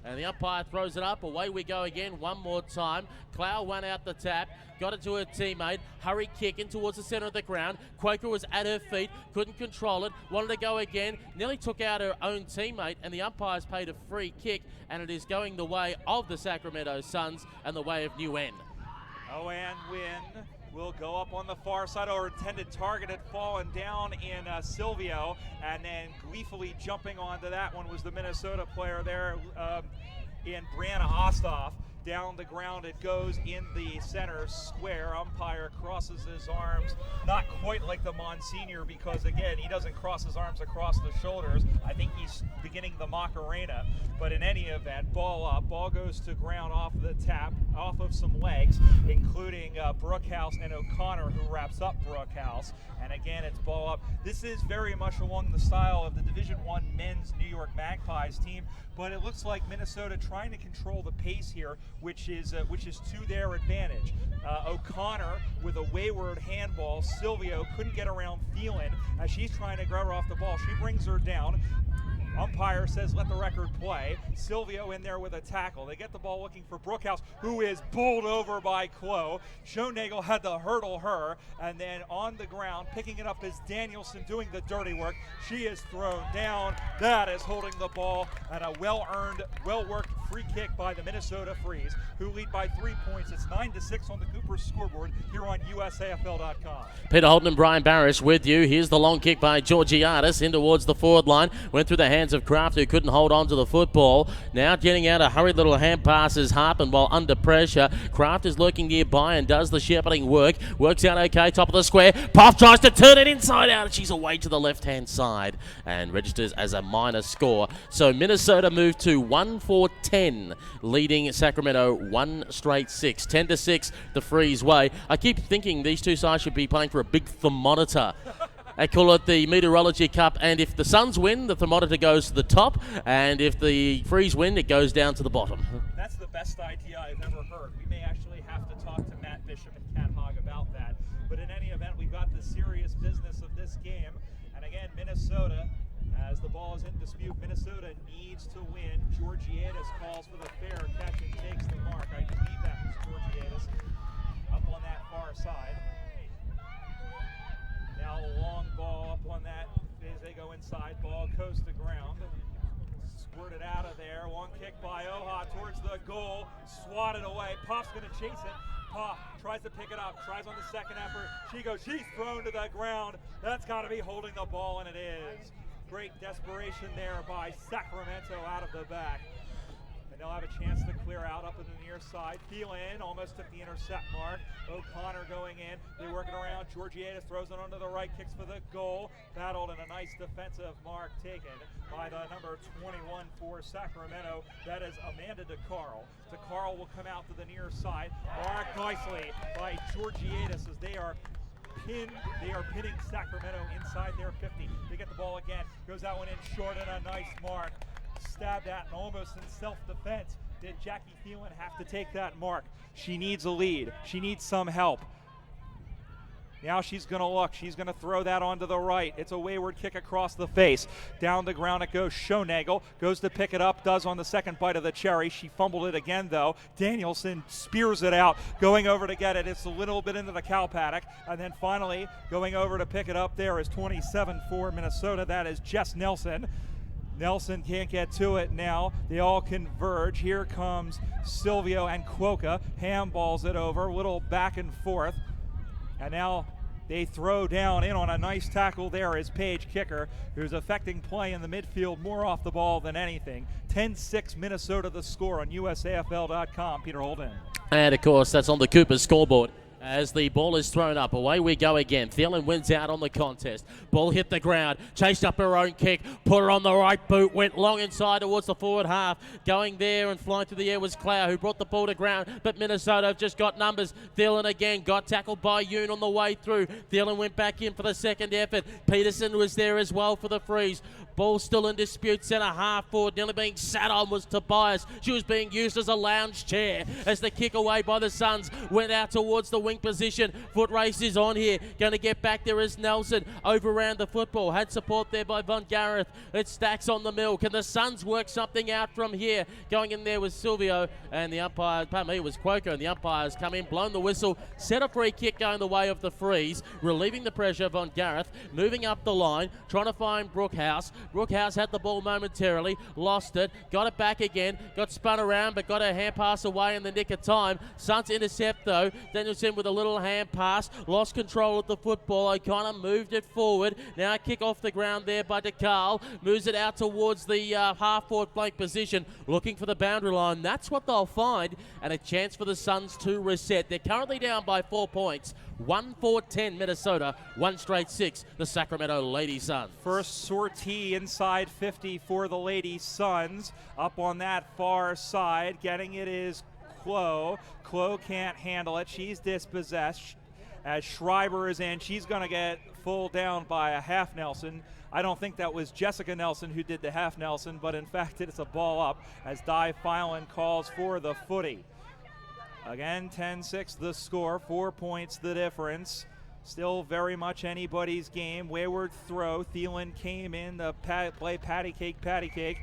And the umpire throws it up. Away we go again one more time. Clow went out the tap. Got it to her teammate. Hurry kick in towards the center of the ground. Quaker was at her feet. Couldn't control it. Wanted to go again. Nearly took out her own teammate. And the umpire's paid a free kick. And it is going the way of the Sacramento Suns and the way of Nguyen. Nguyen will go up on the far side. Our intended target had fallen down in Silvio, and then gleefully jumping onto that one was the Minnesota player there in Brianna Osthoff. Down the ground it goes in the center square. Umpire crosses his arms, not quite like the Monsignor, because again, he doesn't cross his arms across the shoulders. I think he's beginning the Macarena, but in any event, ball up. Ball goes to ground off the tap, off of some legs, including Brookhouse and O'Connor, who wraps up Brookhouse. And again, it's ball up. This is very much along the style of the Division I men's New York Magpies team, but it looks like Minnesota trying to control the pace here, which is to their advantage. O'Connor with a wayward handball. Silvio couldn't get around Thielen as she's trying to grab her off the ball. She brings her down. Umpire says let the record play. Silvio in there with a tackle. They get the ball looking for Brookhouse, who is bowled over by Klo. Schoenagel had to hurdle her, and then on the ground, picking it up is Danielson doing the dirty work. She is thrown down. That is holding the ball, and a well-earned, well-worked free kick by the Minnesota Freeze, who lead by 3 points. It's 9-6 on the Cooper scoreboard here on USAFL.com. Peter Holden and Brian Barish with you. Here's the long kick by Georgiadis in towards the forward line. Went through the hands of Kraft, who couldn't hold on to the football. Now getting out a hurried little hand pass is Harpen while under pressure. Kraft is lurking nearby and does the shepherding work. Works out okay, top of the square. Puff tries to turn it inside out, and she's away to the left-hand side and registers as a minor score. So Minnesota moved to 1-4-10, leading Sacramento 1 straight 6. 10-6 the Freeze way. I keep thinking these two sides should be playing for a big thermometer. They call it the Meteorology Cup, and if the Suns win, the thermometer goes to the top, and if the Freeze win, it goes down to the bottom. That's the best idea I've ever heard. We may actually have to talk to Matt Bishop and Cat Hogg about that. But in any event, we've got the serious business of this game. And again, Minnesota, as the ball is in dispute, Minnesota needs to win. Georgiadis calls for the fair catch and takes the mark. I believe that was Georgiadis up on that far side. Now a long ball up on that as they go inside. Ball goes to ground. Squirted out of there. Long kick by Oha towards the goal. Swatted away. Puff's going to chase it. Koff tries to pick it up, tries on the second effort. She's thrown to the ground. That's got to be holding the ball, and it is. Great desperation there by Sacramento out of the back. And they'll have a chance to clear out up in the near side. Thielen almost took the intercept mark. O'Connor going in. They work it around. Georgiadis throws it onto the right, kicks for the goal. Battled, and a nice defensive mark taken by the number 21 for Sacramento. That is Amanda DeCarl. DeCarl will come out to the near side. Marked nicely by Georgiadis as they are pinning Sacramento inside their 50. They get the ball again. Goes that one in short, and a nice mark. Stabbed at and almost in self-defense. Did Jackie Thielen have to take that mark? She needs a lead. She needs some help. Now she's going to look. She's going to throw that onto the right. It's a wayward kick across the face. Down the ground it goes. Schonagel goes to pick it up. Does on the second bite of the cherry. She fumbled it again, though. Danielson spears it out. Going over to get it. It's a little bit into the cow paddock. And then finally going over to pick it up there is 27 for Minnesota. That is Jess Nelson. Nelson can't get to it now. They all converge. Here comes Silvio and Cuoca. Handballs it over. A little back and forth. And now they throw down in on a nice tackle there is Paige Kicker, who's affecting play in the midfield more off the ball than anything. 10-6 Minnesota the score on USAFL.com. Peter Holden. And, of course, that's on the Cooper scoreboard. As the ball is thrown up, away we go again. Thielen wins out on the contest. Ball hit the ground, chased up her own kick, put her on the right boot, went long inside towards the forward half. Going there and flying through the air was Clow, who brought the ball to ground, but Minnesota have just got numbers. Thielen again got tackled by Yoon on the way through. Thielen went back in for the second effort. Peterson was there as well for the freeze. Ball still in dispute, centre half forward, nearly being sat on was Tobias. She was being used as a lounge chair as the kick away by the Suns went out towards the wing position. Foot race is on here. Going to get back there is Nelson. Over around the football. Had support there by Von Gareth. It stacks on the mill. Can the Suns work something out from here? Going in there was Silvio and the umpire, pardon me, it was Cuoco, and the umpires come in, blown the whistle, set a free kick going the way of the freeze, relieving the pressure. Von Gareth moving up the line, trying to find Brookhouse. Brookhouse had the ball momentarily, lost it, got it back again, got spun around, but got a hand pass away in the nick of time. Suns intercept though. Danielson with a little hand pass, lost control of the football. O'Connor moved it forward. Now a kick off the ground there by DeCarl. Moves it out towards the half-forward flank position, looking for the boundary line. That's what they'll find, and a chance for the Suns to reset. They're currently down by 4 points. 1-4-10 Minnesota, 1 straight 6 the Sacramento Lady Suns. First sortie inside 50 for the Lady Suns. Up on that far side, getting it is Clow. Clow can't handle it. She's dispossessed. As Schreiber is in, she's going to get full down by a half Nelson. I don't think that was Jessica Nelson who did the half Nelson, but in fact it's a ball up as Di Filan calls for the footy. Again, 10-6 the score, 4 points the difference. Still very much anybody's game. Wayward throw. Thielen came in to play patty cake.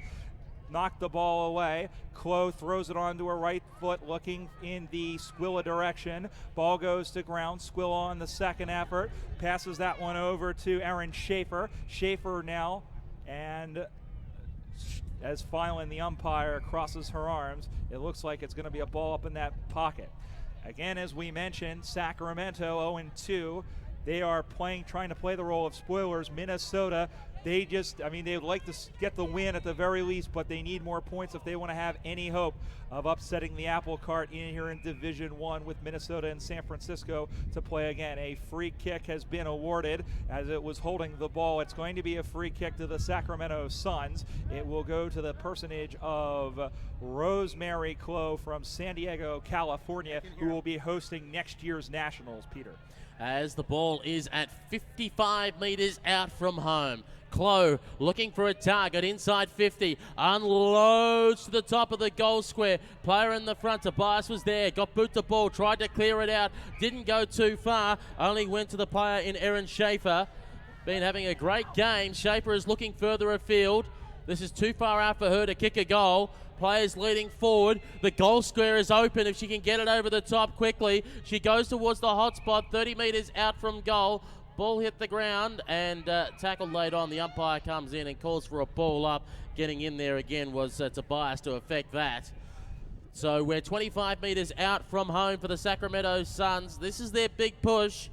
Knocked the ball away. Clow throws it onto her right foot, looking in the Squilla direction. Ball goes to ground. Squilla on the second effort. Passes that one over to Erin Schaefer. Schaefer now, and as Filan, the umpire, crosses her arms, it looks like it's going to be a ball up in that pocket. Again, as we mentioned, Sacramento 0-2. They are trying to play the role of spoilers. Minnesota, they would like to get the win at the very least, but they need more points if they want to have any hope of upsetting the apple cart in here in Division One with Minnesota and San Francisco to play again. A free kick has been awarded as it was holding the ball. It's going to be a free kick to the Sacramento Suns. It will go to the personage of Rosemary Clow from San Diego, California, who will be hosting next year's Nationals, Peter. As the ball is at 55 metres out from home. Clow looking for a target inside 50. Unloads to the top of the goal square. Player in the front. Tobias was there. Got boot the ball. Tried to clear it out. Didn't go too far. Only went to the player in Erin Schaefer. Been having a great game. Schaefer is looking further afield. This is too far out for her to kick a goal. Players leading forward. The goal square is open if she can get it over the top quickly. She goes towards the hot spot, 30 metres out from goal. Ball hit the ground and tackled late on. The umpire comes in and calls for a ball up. Getting in there again was Tobias to affect that. So we're 25 metres out from home for the Sacramento Suns. This is their big push.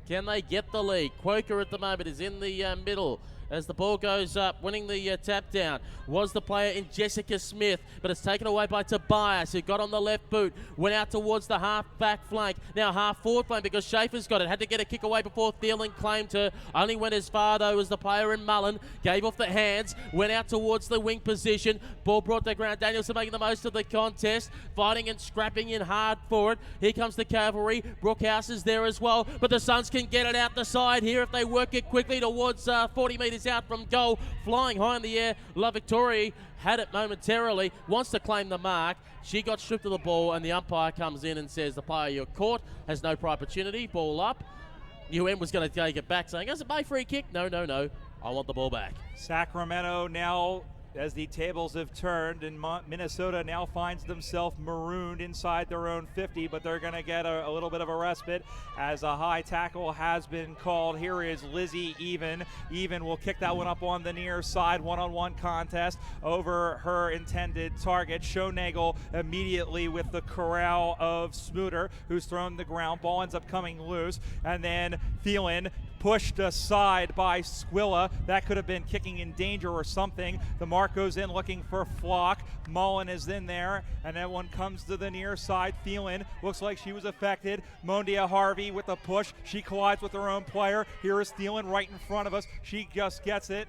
Can they get the lead? Quoker at the moment is in the middle as the ball goes up, winning the tap down. Was the player in Jessica Smith, but it's taken away by Tobias, who got on the left boot, went out towards the half-back flank, now half-forward flank because Schaefer's got it. Had to get a kick away before Thielen claimed her. Only went as far, though, as the player in Mullen. Gave off the hands, went out towards the wing position. Ball brought to ground. Danielson making the most of the contest, fighting and scrapping in hard for it. Here comes the cavalry. Brookhouse is there as well, but the Suns can get it out the side here if they work it quickly towards 40 metres out from goal. Flying high in the air, La Victoria had it momentarily, wants to claim the mark. She got stripped of the ball, and the umpire comes in and says the player you're caught has no prior opportunity. Ball up. UN was going to take it back, saying, is it my free kick? No, no, no. I want the ball back. Sacramento now, as the tables have turned, and Minnesota now finds themselves marooned inside their own 50, but they're going to get a little bit of a respite as a high tackle has been called. Here is Lizzie Even. Even will kick that one up on the near side. One-on-one contest over her intended target. Schoenagel immediately with the corral of Smuter, who's thrown the ground. Ball ends up coming loose, and then Thielen pushed aside by Squilla. That could have been kicking in danger or something. The mark goes in looking for Flock. Mullen is in there, and that one comes to the near side. Thielen looks like she was affected. Mondia Harvey with a push. She collides with her own player. Here is Thielen right in front of us. She just gets it.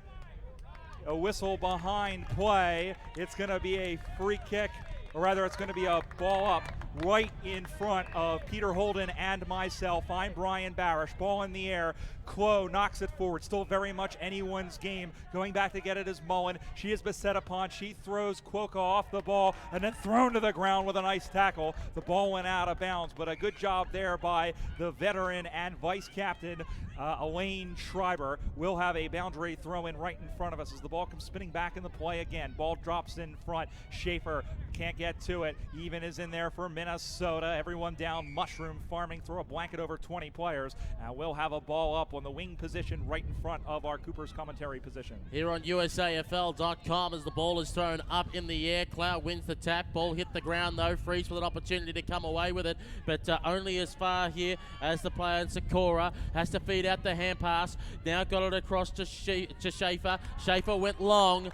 A whistle behind play. It's going to be a free kick, or rather it's going to be a ball up right in front of Peter Holden and myself. I'm Brian Barish. Ball in the air. Clough knocks it forward. Still very much anyone's game. Going back to get it is Mullen. She is beset upon. She throws Quokka off the ball and then thrown to the ground with a nice tackle. The ball went out of bounds, but a good job there by the veteran and vice captain, Elaine Schreiber. Will have a boundary throw in right in front of us as the ball comes spinning back in the play again. Ball drops in front. Schaefer can't get to it. Even is in there for Minnesota. Everyone down mushroom farming. Throw a blanket over 20 players. And we'll have a ball up on the wing position right in front of our Cooper's commentary position. Here on USAFL.com as the ball is thrown up in the air. Cloud wins the tap. Ball hit the ground though. Freeze with an opportunity to come away with it, but only as far here as the player in Sakura has to feed out the hand pass. Now got it across to Schaefer. Schaefer went long,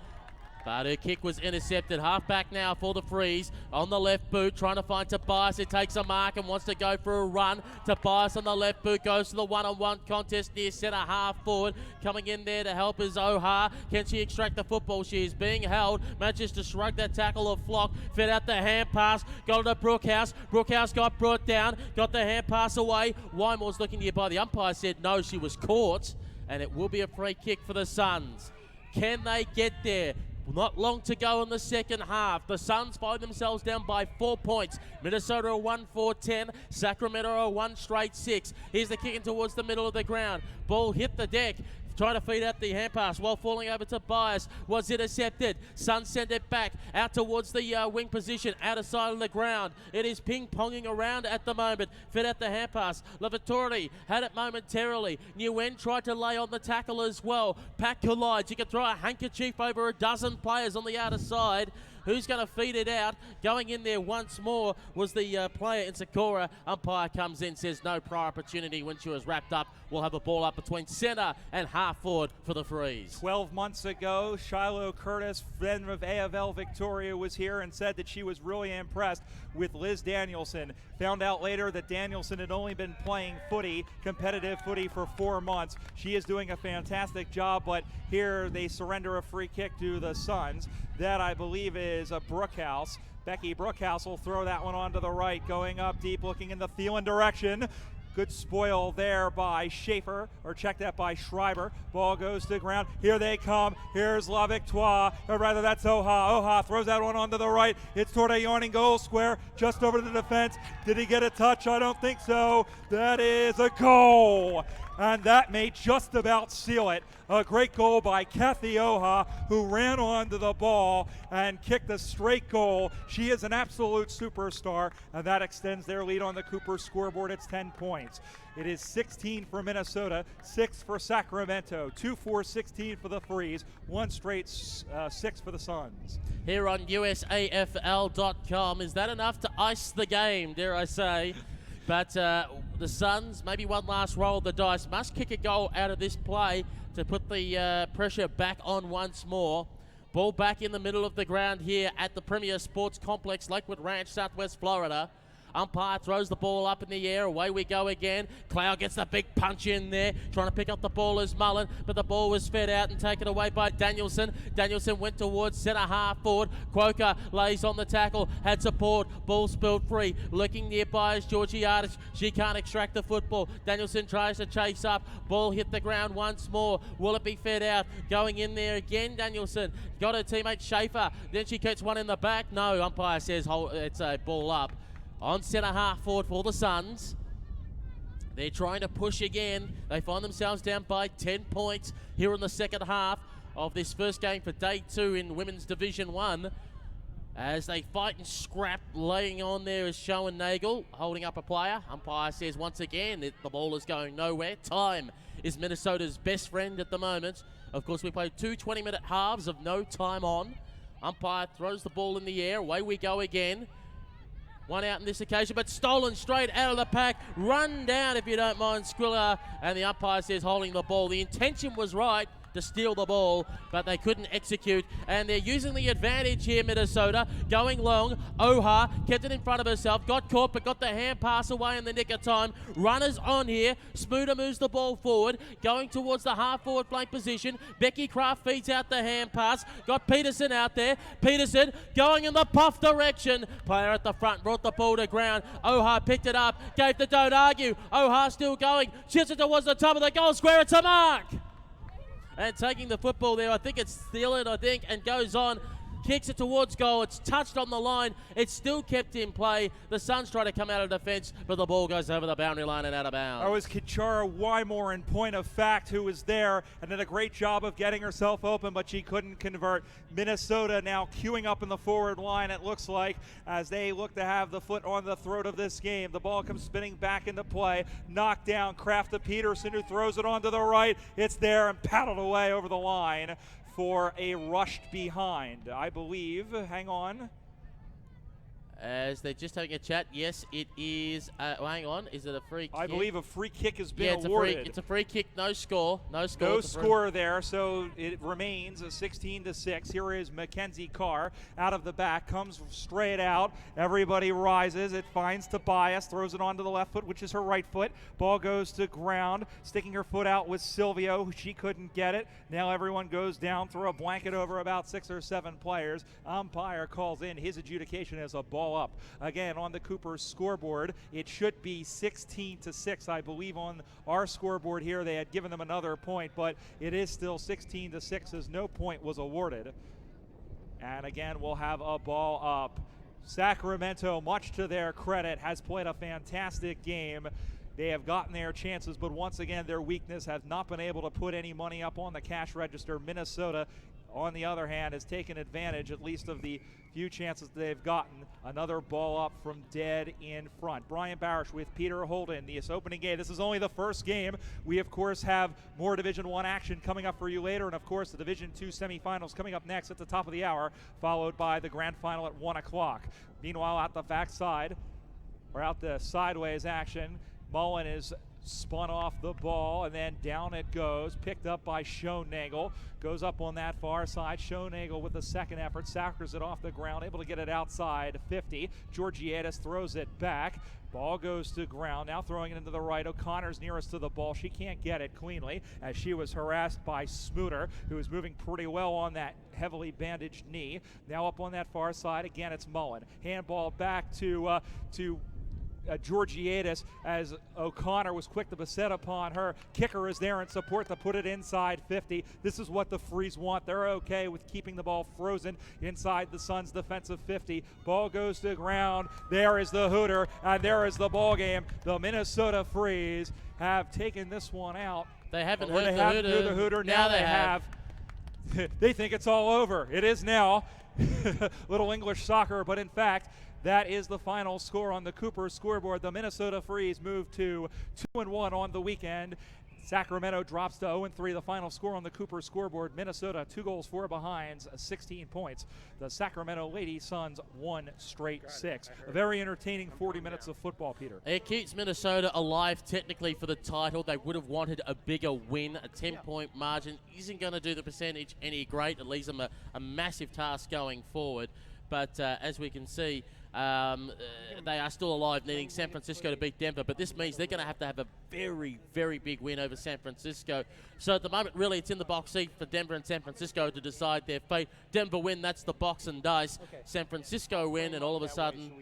but her kick was intercepted. Half back now for the Freeze. On the left boot, trying to find Tobias. It takes a mark and wants to go for a run. Tobias on the left boot goes to the one-on-one contest near centre half forward. Coming in there to help is Oha. Can she extract the football? She is being held. Manages to shrug that tackle of Flock. Fed out the hand pass. Got it to Brookhouse. Brookhouse got brought down. Got the hand pass away. Wymore's looking nearby. The umpire said no, she was caught. And it will be a free kick for the Suns. Can they get there? Not long to go in the second half. The Suns find themselves down by 4 points. Minnesota are 1-4-10. Sacramento are 1-6. Here's the kick in towards the middle of the ground. Ball hit the deck. Trying to feed out the hand pass while falling over to Bias. Was intercepted. Suns send it back out towards the wing position, out of side of the ground. It is ping-ponging around at the moment. Fed out the hand pass. Lavatori had it momentarily. Nguyen tried to lay on the tackle as well. Pack collides. You can throw a handkerchief over a dozen players on the outer side. Who's going to feed it out? Going in there once more was the player in Sakura. Umpire comes in, says no prior opportunity. When she was wrapped up, we'll have a ball up between centre and half forward for the Freeze. 12 months ago, Shiloh Curtis, friend of AFL Victoria, was here and said that she was really impressed with Liz Danielson. Found out later that Danielson had only been playing footy, competitive footy, for 4 months. She is doing a fantastic job, but here they surrender a free kick to the Suns. That, I believe, is a Brookhouse. Becky Brookhouse will throw that one onto the right, going up deep, looking in the Thielen direction. Good spoil there by Schaefer, or check that by Schreiber. Ball goes to the ground. Here they come. Here's La Victoire, or rather that's Oha. Oha throws that one onto the right. It's toward a yawning goal square, just over the defense. Did he get a touch? I don't think so. That is a goal. and that may just about seal it. A great goal by Kathy Oha, who ran onto the ball and kicked a straight goal. She is an absolute superstar, and that extends their lead on the Cooper scoreboard. It's 10 points. It is 16 for Minnesota, 6 for Sacramento, 2-4-16 for the Freeze, 1 straight 6 for the Suns. Here on USAFL.com, is that enough to ice the game, dare I say? But the Suns, maybe one last roll of the dice, must kick a goal out of this play to put the pressure back on once more. Ball back in the middle of the ground here at the Premier Sports Complex, Lakewood Ranch, Southwest Florida. Umpire throws the ball up in the air. Away we go again. Cloud gets the big punch in there, trying to pick up the ball as Mullen, but the ball was fed out and taken away by Danielson. Danielson went towards centre half forward. Quoker lays on the tackle, had support. Ball spilled free. Looking nearby is Georgiades. She can't extract the football. Danielson tries to chase up. Ball hit the ground once more. Will it be fed out? Going in there again, Danielson. Got her teammate Schaefer. Then she gets one in the back. No, umpire says it's a ball up. On centre half forward for the Suns. They're trying to push again. They find themselves down by 10 points here in the second half of this first game for day 2 in Women's Division 1. As they fight and scrap, laying on there is Schoen Nagel, holding up a player. Umpire says once again that the ball is going nowhere. Time is Minnesota's best friend at the moment. Of course, we played 2 20-minute halves of no time on. Umpire throws the ball in the air. Away we go again. One out in this occasion, but stolen straight out of the pack. Run down, if you don't mind, Squilla. And the umpire says holding the ball. The intention was right to steal the ball, but they couldn't execute. And they're using the advantage here, Minnesota. Going long. Oha kept it in front of herself. Got caught, but got the hand pass away in the nick of time. Runners on here. Smooter moves the ball forward. Going towards the half-forward flank position. Becky Kraft feeds out the hand pass. Got Peterson out there. Peterson going in the puff direction. Player at the front brought the ball to ground. Oha picked it up. Gave the don't argue. Oha still going. Shoots it towards the top of the goal square. It's a mark. And taking the football there, I think it's Thielen, and goes on. Kicks it towards goal. It's touched on the line. It's still kept in play. The Suns try to come out of defense, but the ball goes over the boundary line and out of bounds. That was Kichara Wymore, in point of fact, who was there and did a great job of getting herself open, but she couldn't convert. Minnesota now queuing up in the forward line, it looks like, as they look to have the foot on the throat of this game. The ball comes spinning back into play. Knocked down. Kraft to Peterson, who throws it onto the right. It's there and paddled away over the line for a rushed behind, I believe. Hang on. As they're just having a chat, yes, it is. Hang on, is it a free kick? I believe a free kick has been it's awarded. It's a free kick, no score. No score there, so it remains a 16-6. Here is Mackenzie Carr out of the back, comes straight out. Everybody rises. It finds Tobias, throws it onto the left foot, which is her right foot. Ball goes to ground, sticking her foot out with Silvio. She couldn't get it. Now everyone goes down, throw a blanket over about 6 or 7 players. Umpire calls in his adjudication as a ball up. Again, on the Cooper scoreboard, it should be 16-6. I believe on our scoreboard here they had given them another point, but it is still 16-6 as no point was awarded. And again, we'll have a ball up. Sacramento, much to their credit, has played a fantastic game. They have gotten their chances, but once again, their weakness has not been able to put any money up on the cash register. Minnesota, on the other hand, has taken advantage, at least of the few chances they've gotten. Another ball up from dead in front. Brian Barish with Peter Holden. This opening game, this is only the first game. We, of course, have more Division I action coming up for you later, and, of course, the Division II semifinals coming up next at the top of the hour, followed by the grand final at 1 o'clock. Meanwhile, out the backside, or out the sideways action, Mullen is spun off the ball, and then down it goes, picked up by Schoenagel, goes up on that far side. Schoenagel with the second effort, sackers it off the ground, able to get it outside 50. Georgiades throws it back. Ball goes to ground, now throwing it into the right. O'Connor's nearest to the ball. She can't get it cleanly as she was harassed by Smooter, who is moving pretty well on that heavily bandaged knee. Now up on that far side, again it's Mullen. Handball back to Georgiadis as O'Connor was quick to beset upon her. Kicker is there in support to put it inside 50. This is what the Freeze want. They're okay with keeping the ball frozen inside the Suns' defensive 50. Ball goes to ground. There is the hooter, and there is the ball game. The Minnesota Freeze have taken this one out. They haven't Or heard they the haven't hooter. heard the hooter. Now they have. They think it's all over. It is now. Little English soccer, but in fact, that is the final score on the Cooper scoreboard. The Minnesota Freeze move to 2-1 on the weekend. Sacramento drops to 0-3. The final score on the Cooper scoreboard. Minnesota 2 goals, 4 behinds, 16 points. The Sacramento Lady Suns 1 straight 6. A very entertaining 40 minutes of football, Peter. It keeps Minnesota alive technically for the title. They would have wanted a bigger win. A 10-point margin isn't going to do the percentage any great. It leaves them a massive task going forward. But as we can see, they are still alive, needing San Francisco to beat Denver. But this means they're going to have a very, very big win over San Francisco. So at the moment, really, it's in the box seat for Denver and San Francisco to decide their fate. Denver win, that's the box and dice. San Francisco win, and all of a sudden,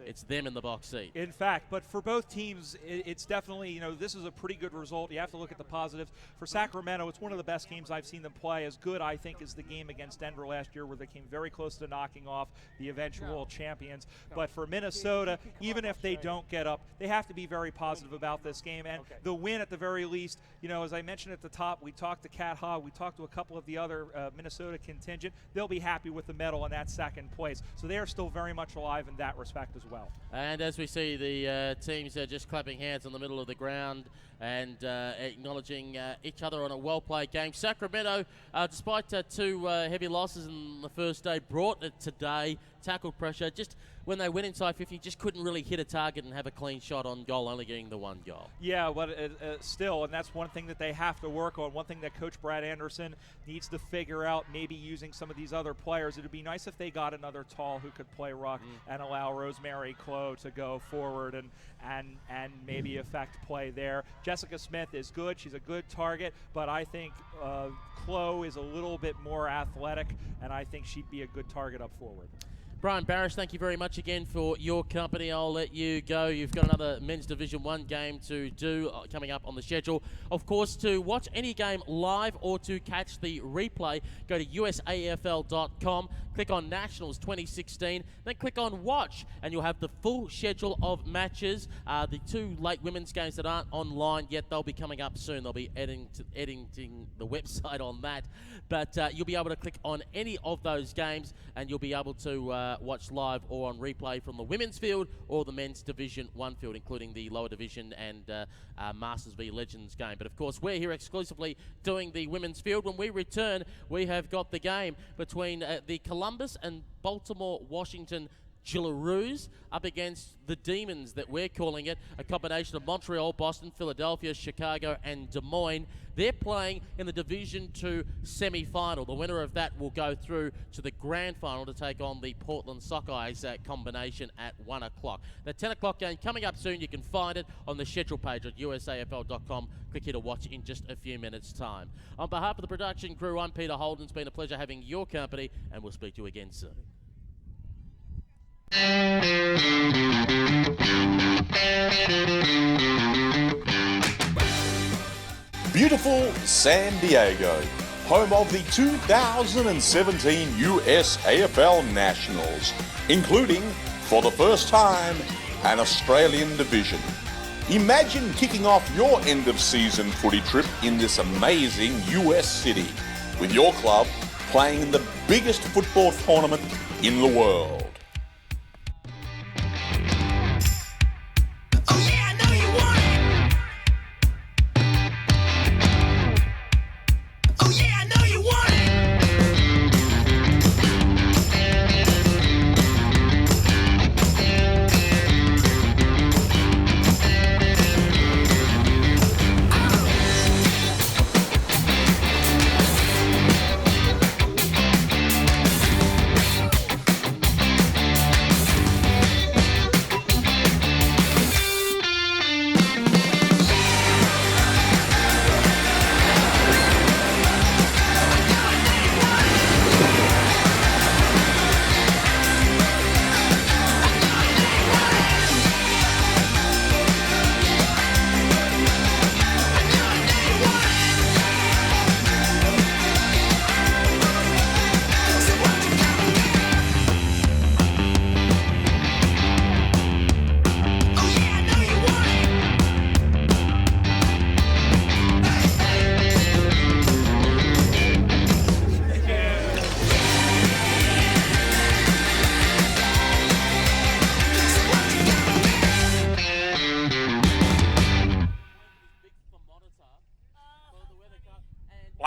it's them in the box seat. In fact, but for both teams, it's definitely, this is a pretty good result. You have to look at the positives. For Sacramento, it's one of the best games I've seen them play. As good, I think, as the game against Denver last year, where they came very close to knocking off the eventual champions. But for Minnesota, even if they don't get up, they have to be very positive about this game. And the win, at the very least, as I mentioned at the top, we talked to Cat Hogg, we talked to a couple of the other Minnesota contingent. They'll be happy with the medal in that second place. So they are still very much alive in that respect as well. And as we see, the teams are just clapping hands in the middle of the ground and acknowledging each other on a well-played game. Sacramento, despite 2 heavy losses in the first day, brought it today, tackled pressure. Just when they went inside 50, just couldn't really hit a target and have a clean shot on goal, only getting the 1 goal. Yeah, but still, and that's one thing that they have to work on, one thing that Coach Brad Anderson needs to figure out, maybe using some of these other players. It would be nice if they got another tall who could play ruck and allow Rosemary Clough to go forward and maybe affect play there. Jessica Smith is good. She's a good target, but I think Clough is a little bit more athletic, and I think she'd be a good target up forward. Brian Barish, thank you very much again for your company. I'll let you go. You've got another Men's Division 1 game to do coming up on the schedule. Of course, to watch any game live or to catch the replay, go to usafl.com, click on Nationals 2016, then click on Watch, and you'll have the full schedule of matches. The 2 late women's games that aren't online yet, they'll be coming up soon. They'll be editing the website on that. But you'll be able to click on any of those games, and you'll be able to watch live or on replay from the women's field or the men's Division 1 field, including the lower division and Masters v Legends game. But of course, we're here exclusively doing the women's field. When we return, we have got the game between the Columbus and Baltimore Washington Gillaroos up against the Demons, that we're calling it, a combination of Montreal, Boston, Philadelphia, Chicago, and Des Moines. They're playing in the Division 2 semi-final. The winner of that will go through to the grand final to take on the Portland Sockeyes combination at 1 o'clock. The 10 o'clock game coming up soon. You can find it on the schedule page at usafl.com. Click here to watch in just a few minutes' time. On behalf of the production crew, I'm Peter Holden. It's been a pleasure having your company, and we'll speak to you again soon. Beautiful San Diego, home of the 2017 USAFL Nationals, including, for the first time, an Australian division. Imagine kicking off your end-of-season footy trip in this amazing US city, with your club playing in the biggest football tournament in the world.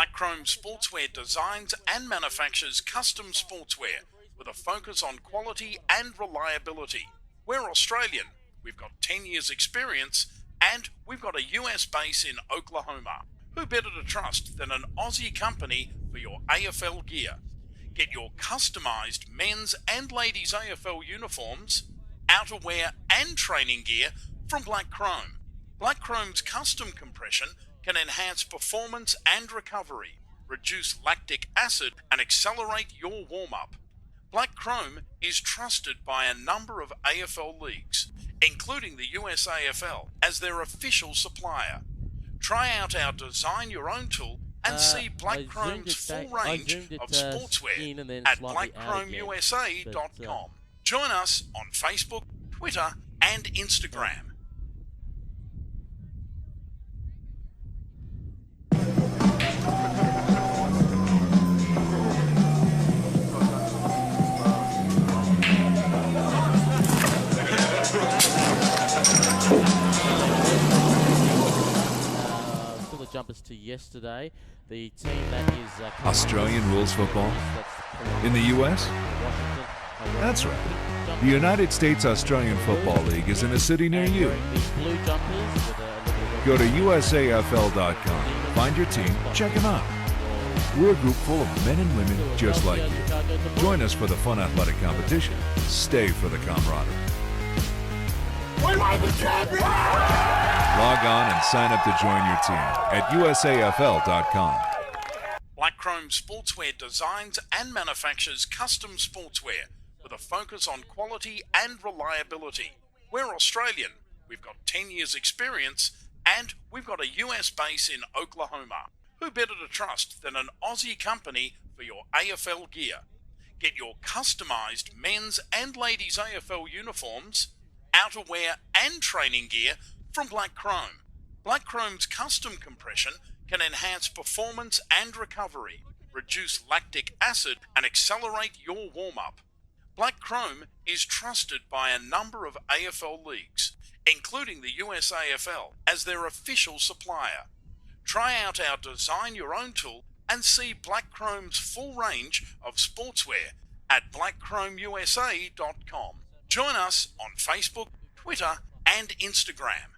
Black Chrome Sportswear designs and manufactures custom sportswear with a focus on quality and reliability. We're Australian, we've got 10 years experience, and we've got a US base in Oklahoma. Who better to trust than an Aussie company for your AFL gear? Get your customised men's and ladies' AFL uniforms, outerwear and training gear from Black Chrome. Black Chrome's custom compression can enhance performance and recovery, reduce lactic acid and accelerate your warm-up. Black Chrome is trusted by a number of AFL leagues, including the US AFL, as their official supplier. Try out our Design Your Own tool and see Black Chrome's full range of sportswear at blackchromeusa.com. Join us on Facebook, Twitter and Instagram. Jumpers to yesterday. The team that is Australian rules football in the US? That's right. The United States Australian Football League is in a city near you. Go to usafl.com, find your team, check them out. We're a group full of men and women just like you. Join us for the fun athletic competition. Stay for the camaraderie. We are the champions! Log on and sign up to join your team at usafl.com. Black Chrome Sportswear designs and manufactures custom sportswear with a focus on quality and reliability. We're Australian, we've got 10 years experience, and we've got a US base in Oklahoma. Who better to trust than an Aussie company for your AFL gear? Get your customised men's and ladies' AFL uniforms, outerwear and training gear from Black Chrome. Black Chrome's custom compression can enhance performance and recovery, reduce lactic acid and accelerate your warm-up. Black Chrome is trusted by a number of AFL leagues, including the US AFL, as their official supplier. Try out our Design Your Own tool and see Black Chrome's full range of sportswear at blackchromeusa.com. Join us on Facebook, Twitter and Instagram.